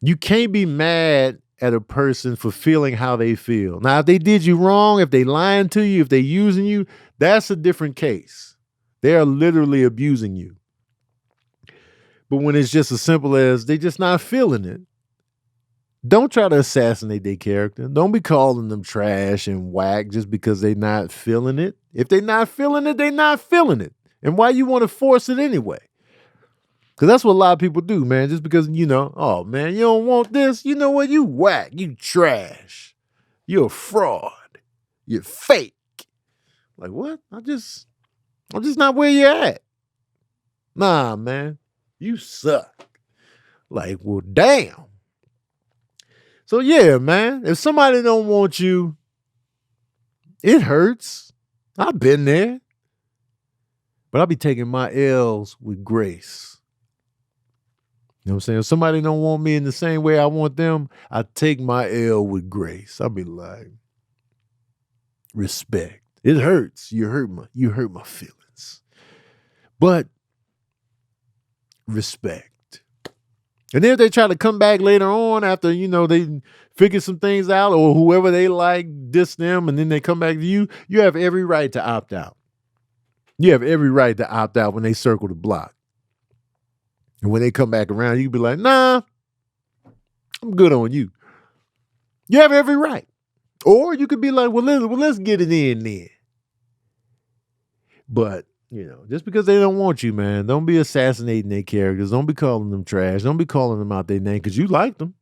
You can't be mad at a person for feeling how they feel. Now, if they did you wrong, if they lying to you, if they using you, that's a different case. They are literally abusing you. But when it's just as simple as they just not feeling it, don't try to assassinate their character. Don't be calling them trash and whack just because they not feeling it. If they not feeling it, they not feeling it. And why you want to force it anyway? Because that's what a lot of people do, man. Just because, oh, man, you don't want this. You know what? You whack. You trash. You're a fraud. You're fake. Like, what? I'm just not where you're at. Nah, man. You suck. Like, well, damn. So, yeah, man. If somebody don't want you, it hurts. I've been there. But I'll be taking my L's with grace. You know what I'm saying? If somebody don't want me in the same way I want them, I take my L with grace. I'll be like, respect. It hurts. You hurt my feelings. But respect. And then if they try to come back later on after, they figure some things out, or whoever they like diss them, and then they come back to you, you have every right to opt out. You have every right to opt out when they circle the block. And when they come back around, you can be like, nah, I'm good on you. You have every right. Or you could be like, well, let's get it in there. But, just because they don't want you, man, don't be assassinating their characters. Don't be calling them trash. Don't be calling them out their name because you like them.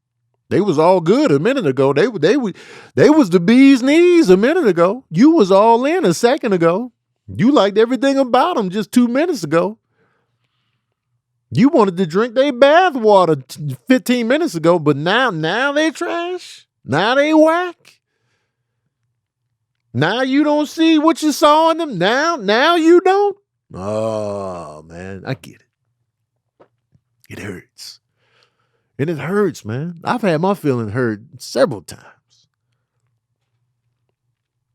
They was all good a minute ago. They was the bee's knees a minute ago. You was all in a second ago. You liked everything about them just 2 minutes ago. You wanted to drink their bath water 15 minutes ago, but now they trash. Now they whack. Now you don't see what you saw in them. Now you don't. Oh, man, I get it. It hurts. And it hurts, man. I've had my feelings hurt several times.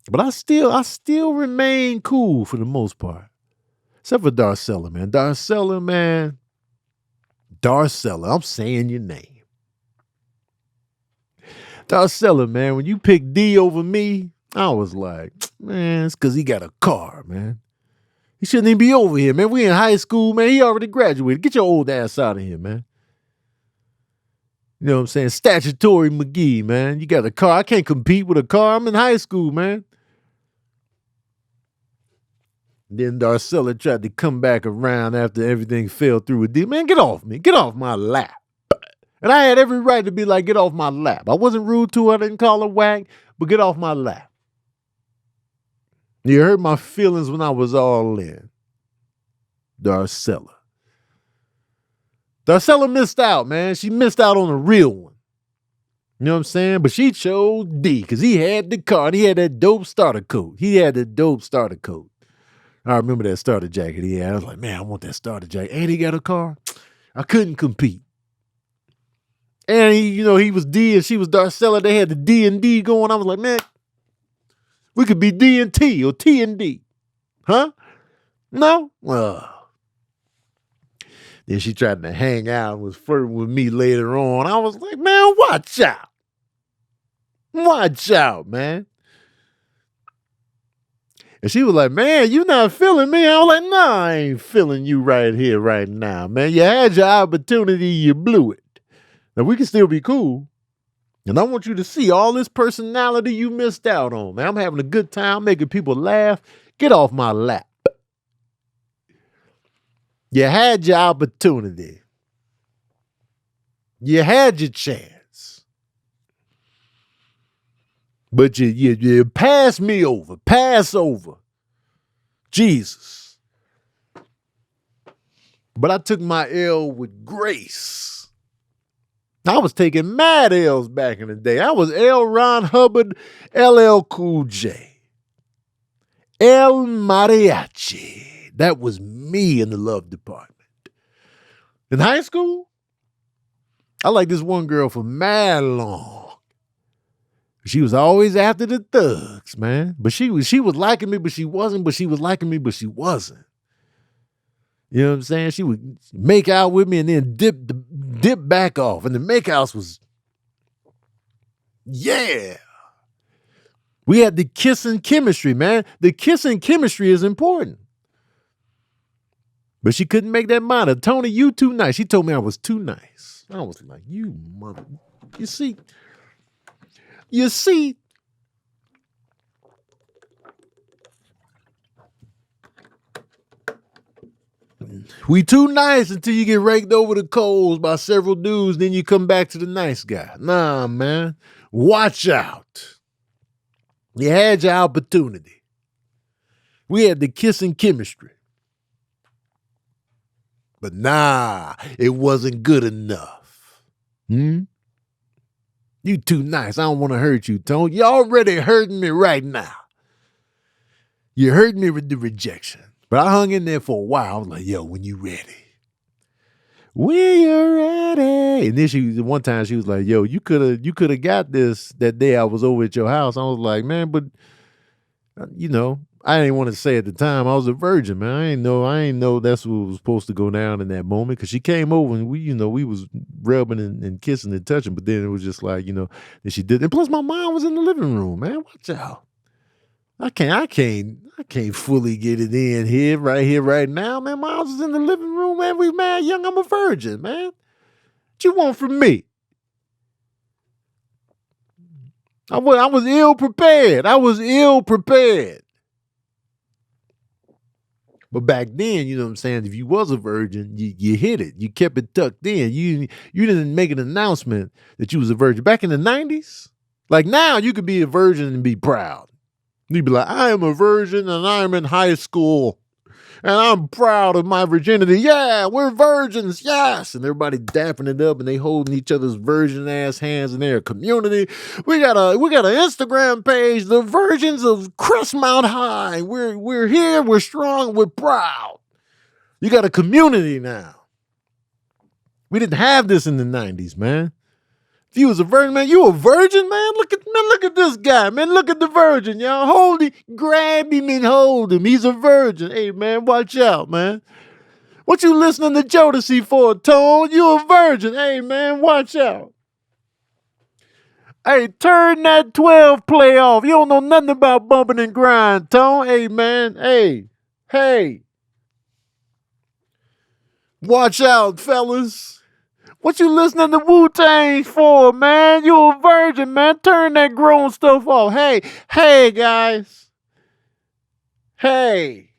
But I still remain cool for the most part. Except for Darcella, man. Darcella, I'm saying your name. Darcella, man, when you picked D over me, I was like, man, it's because he got a car, man. He shouldn't even be over here, man. We in high school, man. He already graduated. Get your old ass out of here, man. You know what I'm saying? Statutory McGee, man. You got a car. I can't compete with a car. I'm in high school, man. Then Darcella tried to come back around after everything fell through with D. Man, get off me. Get off my lap. And I had every right to be like, get off my lap. I wasn't rude to her. I didn't call her whack, but get off my lap. You hurt my feelings when I was all in. Darcella. Darcella missed out, man. She missed out on a real one. You know what I'm saying? But she chose D because he had the car and he had that dope starter coat. I remember that starter jacket he had. I was like, man, I want that starter jacket. And he got a car. I couldn't compete. And he was D and she was Darcella. They had the D and D going. I was like, man, we could be D and T or T and D. Huh? No? Then she tried to hang out and was flirting with me later on. I was like, man, watch out. Watch out, man. And she was like, man, you not feeling me? I was like, nah, I ain't feeling you right here, right now, man. You had your opportunity, you blew it. Now, we can still be cool. And I want you to see all this personality you missed out on, man. I'm having a good time making people laugh. Get off my lap. You had your opportunity. You had your chance. But you pass me over. Pass over. Jesus. But I took my L with grace. I was taking mad L's back in the day. I was L. Ron Hubbard, LL Cool J. El Mariachi. That was me in the love department. In high school, I liked this one girl for mad long. She was always after the thugs, man. But she was liking me, but she wasn't. But she was liking me, but she wasn't. You know what I'm saying? She would make out with me and then dip back off. And the make outs was Yeah. We had the kissing chemistry, man. The kissing chemistry is important. But she couldn't make that mind up. Tony, you too nice. She told me I was too nice. I was like, you mother. You see, we too nice until you get raked over the coals by several dudes, then you come back to the nice guy. Nah, man. Watch out. You had your opportunity. We had the kissing chemistry. But nah, it wasn't good enough. You too nice. I don't want to hurt you, Tone. You already hurting me right now. You hurt me with the rejection. But I hung in there for a while. I was like, yo, when you ready? When you ready? And then one time she was like, yo, you could have got this that day I was over at your house. I was like, man, but I didn't want to say at the time I was a virgin, man. I ain't know that's what was supposed to go down in that moment. Cause she came over and we was rubbing and kissing and touching, but then it was just like, then she did. And plus my mom was in the living room, man. Watch out. I can't fully get it in here, right now, man. Mom's was in the living room, man. We mad young. I'm a virgin, man. What you want from me? I was ill prepared. But back then, you know what I'm saying, if you was a virgin, you hit it. You kept it tucked in. You didn't make an announcement that you was a virgin. Back in the 90s, like now, you could be a virgin and be proud. You'd be like, I am a virgin and I am in high school and I'm proud of my virginity. Yeah, we're virgins. Yes. And everybody dapping it up and they holding each other's virgin ass hands in their community. We got an Instagram page, the Virgins of Crestmount High. We're here. We're strong. We're proud. You got a community now. We didn't have this in the 90s, man. If you was a virgin, man, you a virgin, man? Look at this guy, man. Look at the virgin, y'all. Hold him, grab him and hold him. He's a virgin. Hey, man, watch out, man. What you listening to Jodeci for, Tone? You a virgin. Hey, man, watch out. Hey, turn that 12 play off. You don't know nothing about bumping and grind, Tone. Hey, man. Hey. Watch out, fellas. What you listening to Wu-Tang for, man? You a virgin, man. Turn that grown stuff off. Hey, guys. Hey.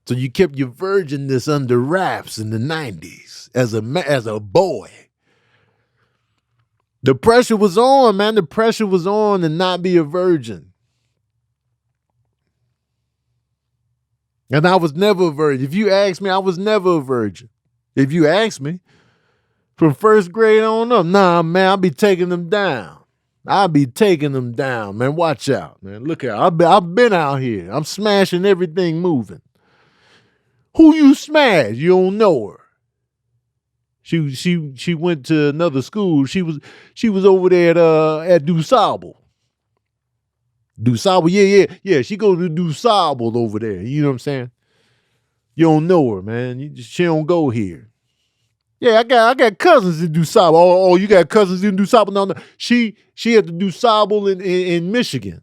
So you kept your virginness under wraps in the 90s as a boy. The pressure was on, man. The pressure was on to not be a virgin. And I was never a virgin. If you ask me, I was never a virgin. If you ask me, from first grade on up, nah, man, I'll be taking them down. Man. Watch out, man. Look out. I've been out here. I'm smashing everything moving. Who you smash? You don't know her. She went to another school. She was over there at DuSable. DuSable, yeah. She go to DuSable over there. You know what I'm saying? You don't know her, man. She don't go here. Yeah, I got cousins in DuSable. Oh, you got cousins in DuSable? No. She had to DuSable in Michigan,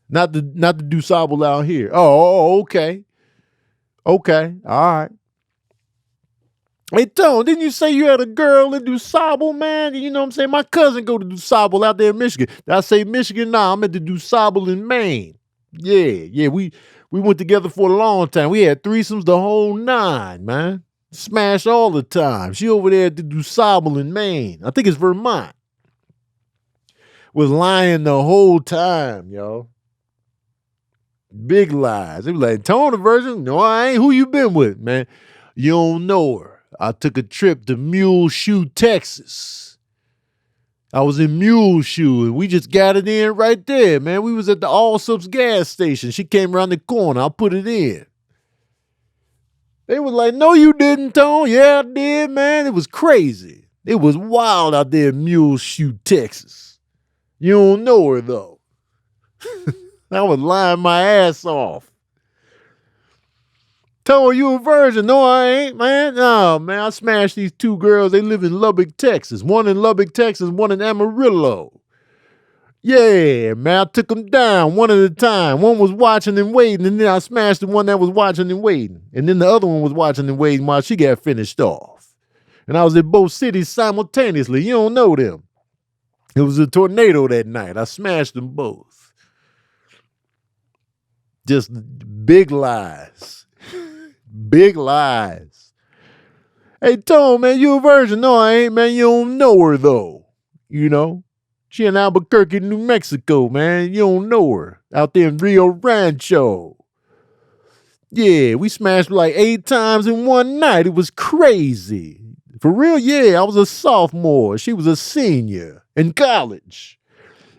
not the DuSable out here. Oh, okay, all right. Hey, Tone, didn't you say you had a girl in DuSable, man? You know what I'm saying? My cousin go to DuSable out there in Michigan. Did I say Michigan? Nah, I'm at the DuSable in Maine. Yeah. We went together for a long time. We had threesomes the whole nine, man. Smash all the time. She over there at the DuSable in Maine. I think it's Vermont. Was lying the whole time, y'all. Big lies. They be like, Tone the virgin? No, I ain't. Who you been with, man? You don't know her. I took a trip to Muleshoe, Texas. I was in Muleshoe, and we just got it in right there, man. We was at the Allsup's gas station. She came around the corner. I put it in. They was like, no, you didn't, Tone. Yeah, I did, man. It was crazy. It was wild out there in Muleshoe, Texas. You don't know her, though. I was lying my ass off. Tone, you a virgin? No, I ain't, man. No, man, I smashed these two girls. They live in Lubbock, Texas. One in Lubbock, Texas, one in Amarillo. Yeah, man, I took them down one at a time. One was watching and waiting, and then I smashed the one that was watching and waiting. And then the other one was watching and waiting while she got finished off. And I was in both cities simultaneously. You don't know them. It was a tornado that night. I smashed them both. Just big lies. Big lies. Hey, Tone, man, you a virgin? No, I ain't, man. You don't know her, though. You know? She in Albuquerque, New Mexico, man. You don't know her. Out there in Rio Rancho. Yeah, we smashed like 8 times in one night. It was crazy. For real, yeah, I was a sophomore. She was a senior in college.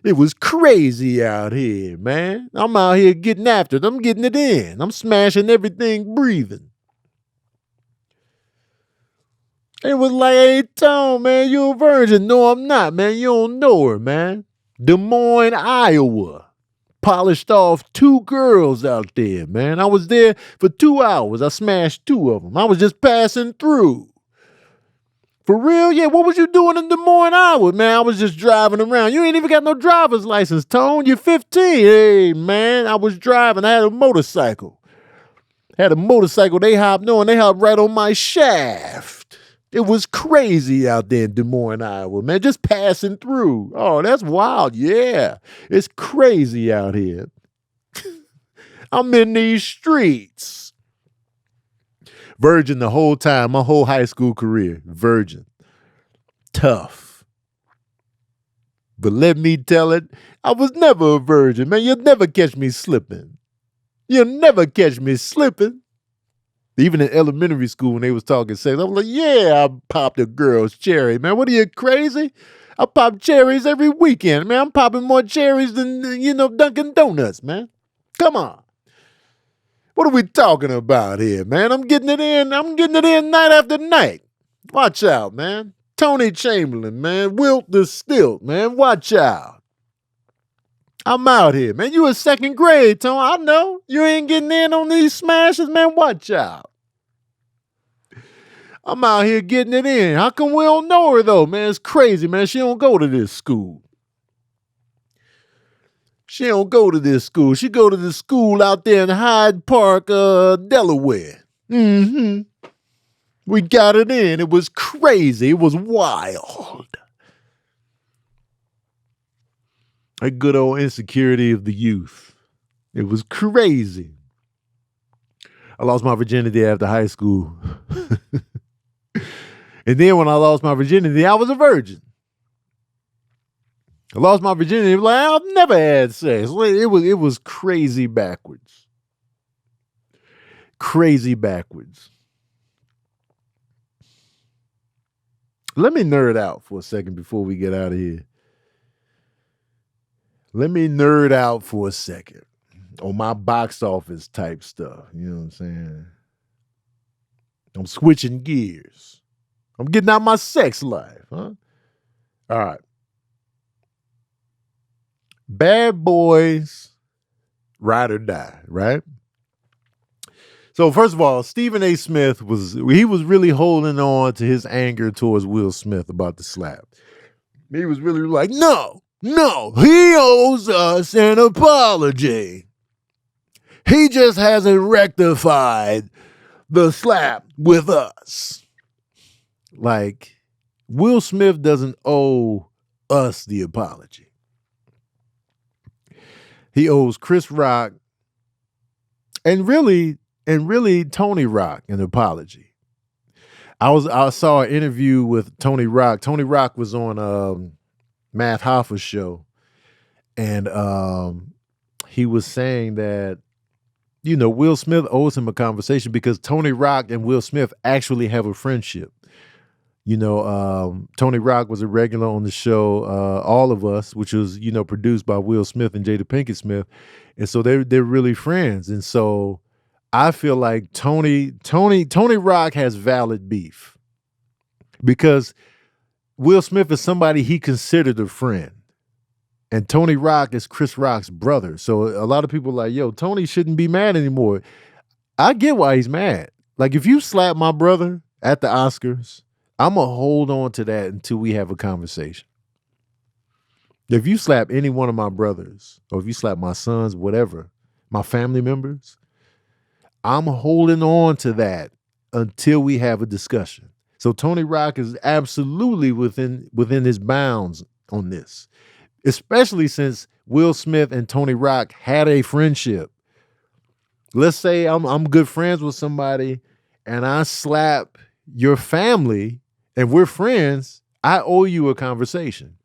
It was crazy out here, man. I'm out here getting after it. I'm getting it in. I'm smashing everything breathing. It was like, hey, Tom, man, you a virgin. No, I'm not, man. You don't know her, man. Des Moines, Iowa. Polished off 2 girls out there, man. I was there for 2 hours. I smashed 2 of them. I was just passing through. For real? Yeah, what was you doing in Des Moines, Iowa, man? I was just driving around. You ain't even got no driver's license, Tone. You're 15. Hey, man, I was driving. I had a motorcycle. They hopped on. They hopped right on my shaft. It was crazy out there in Des Moines, Iowa, man. Just passing through. Oh, that's wild. Yeah, it's crazy out here. I'm in these streets. Virgin the whole time, my whole high school career. Virgin. Tough. But let me tell it, I was never a virgin, man. You'll never catch me slipping. You'll never catch me slipping. Even in elementary school when they was talking sex, I was like, yeah, I popped a girl's cherry, man. What are you, crazy? I pop cherries every weekend, man. I'm popping more cherries than, Dunkin' Donuts, man. Come on. What are we talking about here, man? I'm getting it in night after night. Watch out, man. Tony Chamberlain, man. Wilt the Stilt, man. Watch out. I'm out here, man. You in 2nd grade, Tony. I know. You ain't getting in on these smashes, man. Watch out. I'm out here getting it in. How come we don't know her, though, man? It's crazy, man. She don't go to this school. She don't go to this school. She go to the school out there in Hyde Park, Delaware. Mm-hmm. We got it in. It was crazy. It was wild. A good old insecurity of the youth. It was crazy. I lost my virginity after high school. And then when I lost my virginity, I was a virgin. I lost my virginity. Like, I've never had sex. It was crazy backwards. Crazy backwards. Let me nerd out for a second before we get out of here. Let me nerd out for a second on my box office type stuff. You know what I'm saying? I'm switching gears. I'm getting out my sex life, huh? All right. Bad Boys, Ride or Die, right? So first of all, Stephen A. Smith was really holding on to his anger towards Will Smith about the slap. He was really like, no, he owes us an apology. He just hasn't rectified the slap with us. Like, Will Smith doesn't owe us the apology. He owes Chris Rock and really Tony Rock an apology. I saw an interview with Tony Rock. Tony Rock was on Matt Hoffa's show, and he was saying that, Will Smith owes him a conversation because Tony Rock and Will Smith actually have a friendship. Tony Rock was a regular on the show, All of Us, which was, produced by Will Smith and Jada Pinkett Smith. And so they're really friends. And so I feel like Tony Rock has valid beef because Will Smith is somebody he considered a friend. And Tony Rock is Chris Rock's brother. So a lot of people are like, yo, Tony shouldn't be mad anymore. I get why he's mad. Like, if you slap my brother at the Oscars, I'm going to hold on to that until we have a conversation. If you slap any one of my brothers, or if you slap my sons, whatever, my family members, I'm holding on to that until we have a discussion. So Tony Rock is absolutely within his bounds on this, especially since Will Smith and Tony Rock had a friendship. Let's say I'm good friends with somebody and I slap your family and we're friends, I owe you a conversation.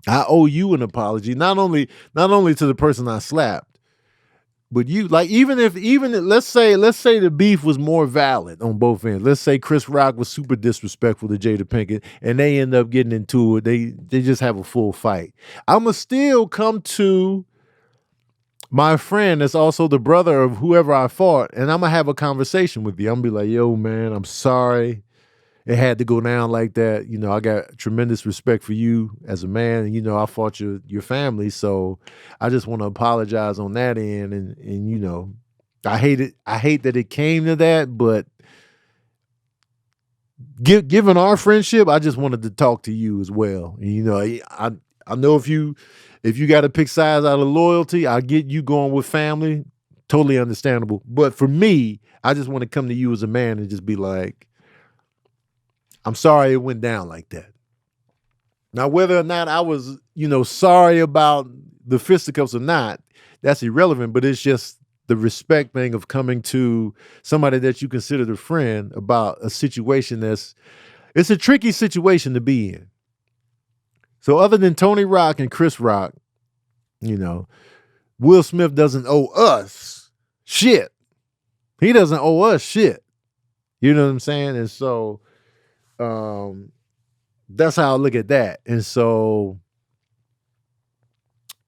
I owe you an apology, not only to the person I slapped, but you, like, even let's say the beef was more valid on both ends. Let's say Chris Rock was super disrespectful to Jada Pinkett and they end up getting into it. They just have a full fight. I'ma still come to my friend that's also the brother of whoever I fought, and I'm gonna have a conversation with you. I'm gonna be like, yo, man, I'm sorry it had to go down like that. You know, I got tremendous respect for you as a man, and you know, I fought your family, so I just want to apologize on that end. And you know, I hate that it came to that, but given our friendship, I just wanted to talk to you as well. And you know, I know if you got to pick sides out of loyalty, I get you going with family, totally understandable. But for me, I just want to come to you as a man and just be like, I'm sorry it went down like that. Now, whether or not I was, you know, sorry about the fisticuffs or not, that's irrelevant, but it's just the respect thing of coming to somebody that you consider a friend about a situation it's a tricky situation to be in. So other than Tony Rock and Chris Rock, you know, Will Smith doesn't owe us shit. He doesn't owe us shit. You know what I'm saying? And so that's how I look at that. And so,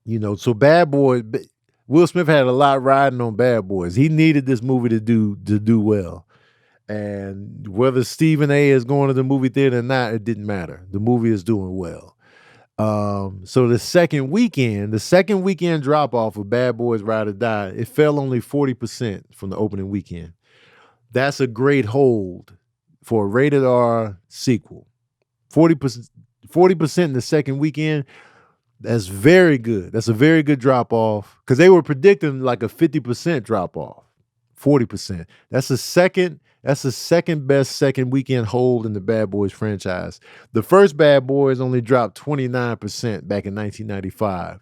you know, so Bad Boys, Will Smith had a lot riding on Bad Boys. He needed this movie to do well. And whether Stephen A is going to the movie theater or not, it didn't matter. The movie is doing well. So the second weekend drop off of Bad Boys Ride or Die, it fell only 40% from the opening weekend. That's a great hold for a rated R sequel. 40% in the second weekend. That's very good. That's a very good drop off because they were predicting like a 50% drop off. 40%. That's the second best second weekend hold in the Bad Boys franchise. The first Bad Boys only dropped 29% back in 1995.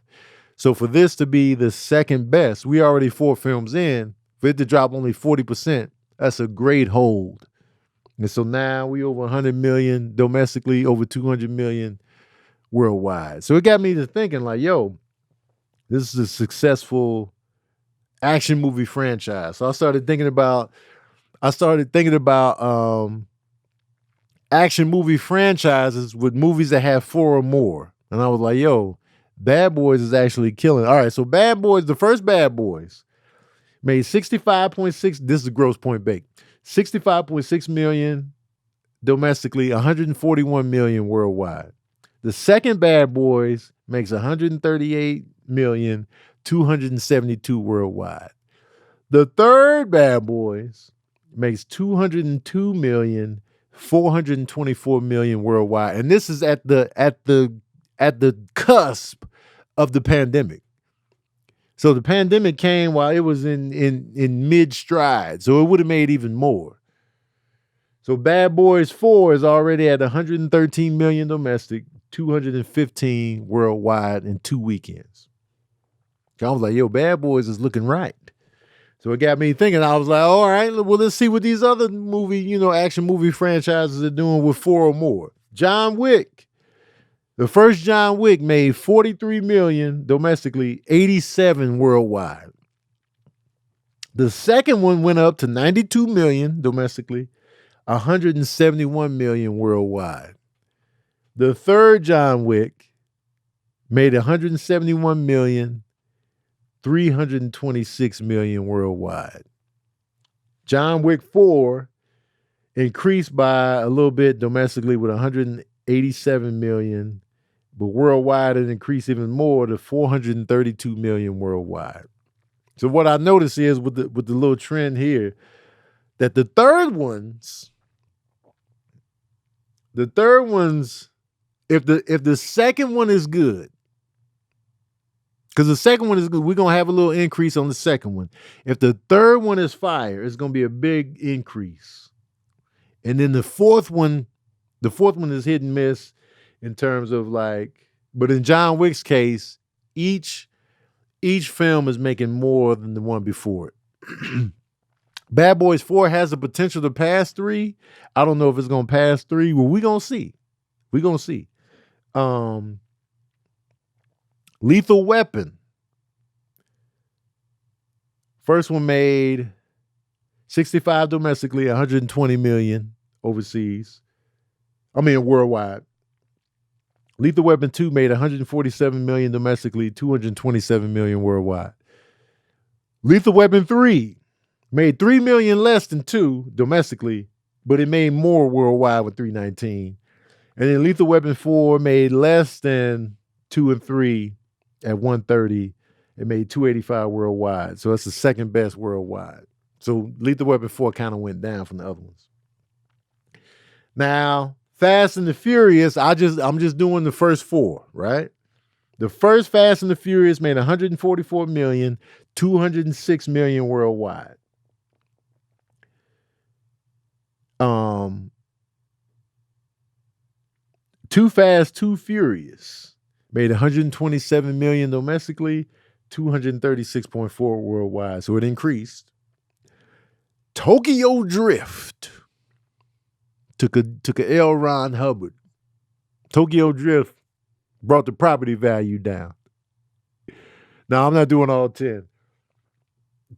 So for this to be the second best, we already 4 films in, for it to drop only 40%, that's a great hold. And so now we over 100 million domestically, over 200 million worldwide. So it got me to thinking like, yo, this is a successful action movie franchise. So I started thinking about action movie franchises with movies that have 4 or more. And I was like, yo, Bad Boys is actually killing. All right, so Bad Boys, the first Bad Boys made 65.6, this is gross point bake, 65.6 million domestically, 141 million worldwide. The second Bad Boys makes 138 million, 272 worldwide. The third Bad Boys makes 202 million, 424 million worldwide. And this is at the cusp of the pandemic. So the pandemic came while it was in mid stride. So it would have made even more. So Bad Boys 4 is already at 113 million domestic, 215 worldwide in 2 weekends. So I was like, yo, Bad Boys is looking right. So it got me thinking. I was like, all right, well, let's see what these other action movie franchises are doing with 4 or more. John Wick. The first John Wick made 43 million domestically, 87 worldwide. The second one went up to 92 million domestically, 171 million worldwide. The third John Wick made 171 million, 326 million worldwide. John Wick 4 increased by a little bit domestically with 187 million, but worldwide it increased even more to 432 million worldwide. So what I notice is with the little trend here, that the third ones, if the second one is good, Because the second one is good. We're going to have a little increase on the second one. If the third one is fire, it's going to be a big increase. And then the fourth one is hit and miss in terms of like, but in John Wick's case, each film is making more than the one before it. Bad Boys 4 has the potential to pass 3. I don't know if it's going to pass 3. Well, we're going to see. We're going to see. Lethal Weapon. First one made 65 domestically, 120 million overseas. I mean, worldwide. Lethal Weapon 2 made 147 million domestically, 227 million worldwide. Lethal Weapon 3 made 3 million less than 2 domestically, but it made more worldwide with 319. And then Lethal Weapon 4 made less than 2 and 3 at 130. It made 285 worldwide. So that's the second best worldwide. So Lethal Weapon 4 kind of went down from the other ones. Now, Fast and the Furious, I'm just doing the first 4, right? The first Fast and the Furious made 144 million, 206 million worldwide. Too Fast, Too Furious made 127 million domestically, 236.4 worldwide. So it increased. Tokyo Drift took a L. Ron Hubbard. Tokyo Drift brought the property value down. Now I'm not doing all 10.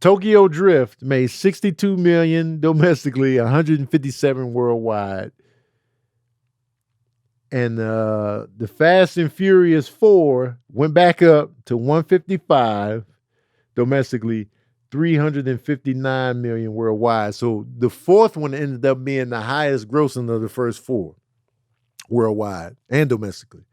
Tokyo Drift made 62 million domestically, 157 worldwide. And the Fast and Furious 4 went back up to 155 domestically, 359 million worldwide. So the fourth one ended up being the highest grossing of the first 4 worldwide and domestically.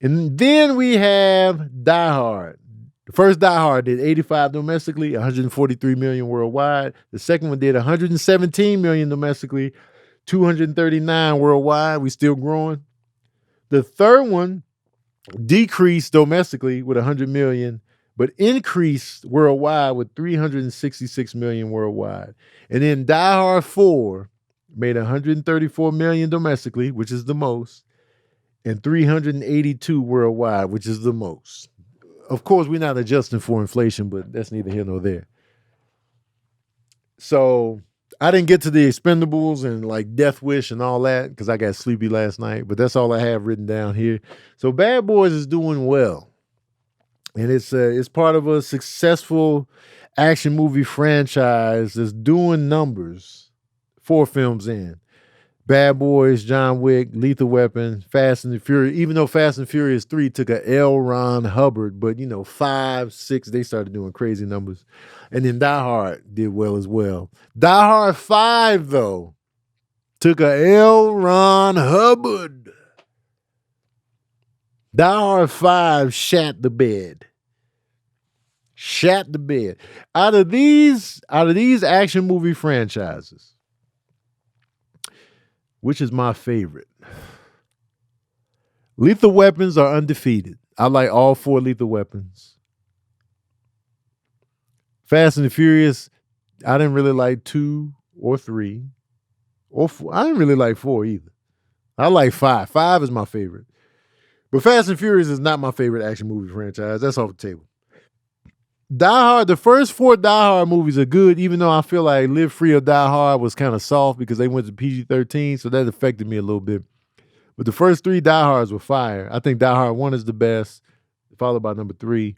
And then we have Die Hard. The first Die Hard did 85 domestically, 143 million worldwide. The second one did 117 million domestically, 239 worldwide. We still growing. The third one decreased domestically with 100 million, but increased worldwide with 366 million worldwide. And then Die Hard 4 made 134 million domestically, which is the most, and 382 worldwide, which is the most. Of course, we're not adjusting for inflation, but that's neither here nor there. So I didn't get to the Expendables and like Death Wish and all that because I got sleepy last night, but that's all I have written down here. So Bad Boys is doing well. And it's part of a successful action movie franchise that's doing numbers 4 films in. Bad Boys, John Wick, Lethal Weapon, Fast and the Furious. Even though Fast and Furious 3 took a L. Ron Hubbard, but 5, 6, they started doing crazy numbers. And then Die Hard did well as well. Die Hard 5, though, took a L. Ron Hubbard. Die Hard 5 shat the bed. Shat the bed. Out of these action movie franchises, which is my favorite? Lethal Weapons are undefeated. I like all 4 Lethal Weapons. Fast and the Furious, I didn't really like 2 or 3 or 4. I didn't really like 4 either. I like 5. 5 is my favorite. But Fast and Furious is not my favorite action movie franchise. That's off the table. Die Hard, the first 4 Die Hard movies are good, even though I feel like Live Free or Die Hard was kind of soft because they went to PG-13, so that affected me a little bit. But the first 3 Die Hards were fire. I think Die Hard 1 is the best, followed by number 3.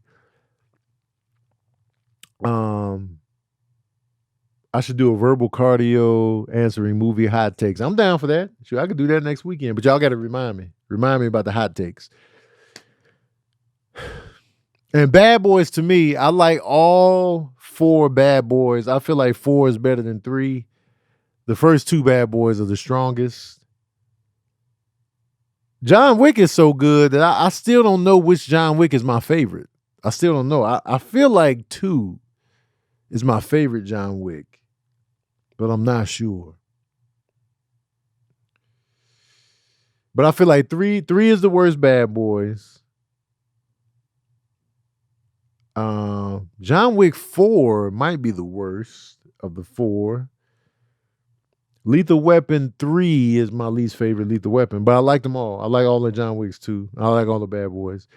I should do a verbal cardio answering movie hot takes. I'm down for that. Sure, I could do that next weekend, but y'all got to remind me. Remind me about the hot takes. And Bad Boys, to me, I like all 4 Bad Boys. I feel like 4 is better than 3. The first 2 Bad Boys are the strongest. John Wick is so good that I still don't know which John Wick is my favorite. I still don't know. I feel like 2 is my favorite John Wick, but I'm not sure. But I feel like 3 is the worst Bad Boys. John Wick 4 might be the worst of the four. Lethal Weapon 3 is my least favorite Lethal Weapon, but I like them all. I like all the John Wicks too. I like all the Bad Boys.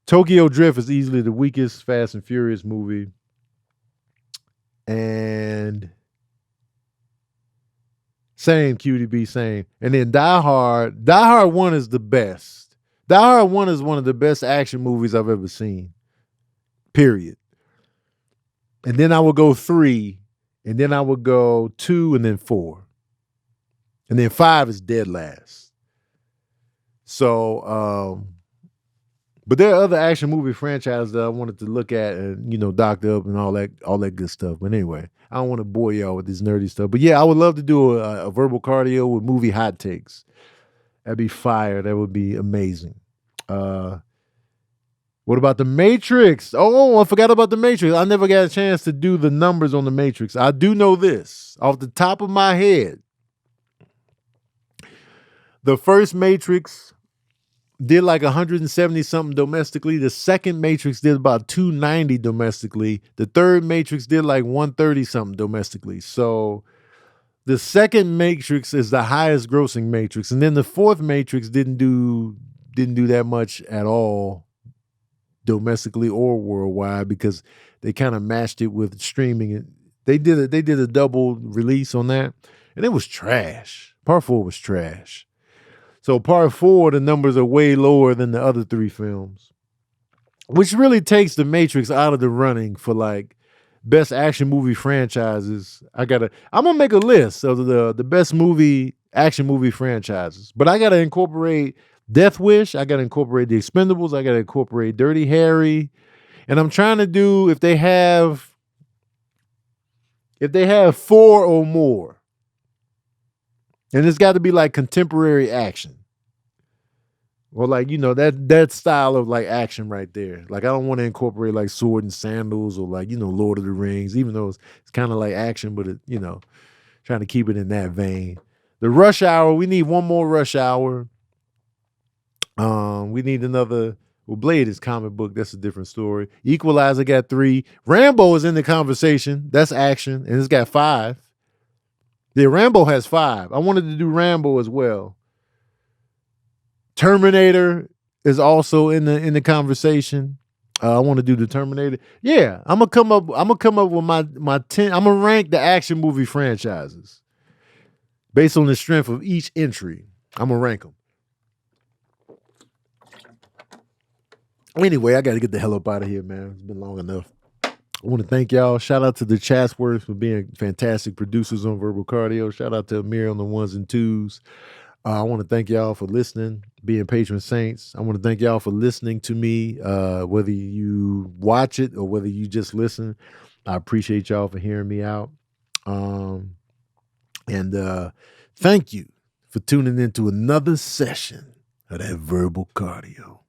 Tokyo Drift is easily the weakest Fast and Furious movie. And same, QDB, same. And then Die Hard. Die Hard 1 is the best. Die Hard 1 is one of the best action movies I've ever seen. Period. And then I would go 3, and then I would go 2, and then 4. And then 5 is dead last. So, but there are other action movie franchises that I wanted to look at and, docked up and all that good stuff. But anyway, I don't want to bore y'all with this nerdy stuff. But yeah, I would love to do a verbal cardio with movie hot takes. That'd be fire. That would be amazing. What about The Matrix? Oh, I forgot about The Matrix. I never got a chance to do the numbers on The Matrix. I do know this off the top of my head. The first Matrix did like 170 something domestically. The second Matrix did about 290 domestically. The third Matrix did like 130 something domestically. So the second Matrix is the highest grossing Matrix. And then the fourth Matrix didn't do that much at all domestically or worldwide because they kind of matched it with streaming. They did a double release on that, and it was trash. Part 4 was trash. So part 4, the numbers are way lower than the other 3 films, which really takes The Matrix out of the running for like best action movie franchises. I'm gonna make a list of the best action movie franchises, but I gotta incorporate Death Wish. I gotta incorporate The Expendables. I gotta incorporate Dirty Harry, and I'm trying to do if they have 4 or more. And it's got to be like contemporary action. Or like, that style of like action right there. Like I don't want to incorporate like sword and sandals or like, Lord of the Rings, even though it's kind of like action, but trying to keep it in that vein. The Rush Hour, we need one more Rush Hour. We need another. Well, Blade is comic book. That's a different story. Equalizer got 3. Rambo is in the conversation. That's action. And it's got 5. Yeah, Rambo has 5. I wanted to do Rambo as well. Terminator is also in the conversation. I want to do the Terminator. Yeah, I'm gonna come up with my 10. I'm gonna rank the action movie franchises based on the strength of each entry. I'm gonna rank them. Anyway, I got to get the hell up out of here, man. It's been long enough. I want to thank y'all. Shout out to the Chatsworth for being fantastic producers on Verbal Cardio. Shout out to Amir on the 1s and 2s. I want to thank y'all for listening, being patron saints. I want to thank y'all for listening to me, whether you watch it or whether you just listen. I appreciate y'all for hearing me out. And thank you for tuning into another session of that Verbal Cardio.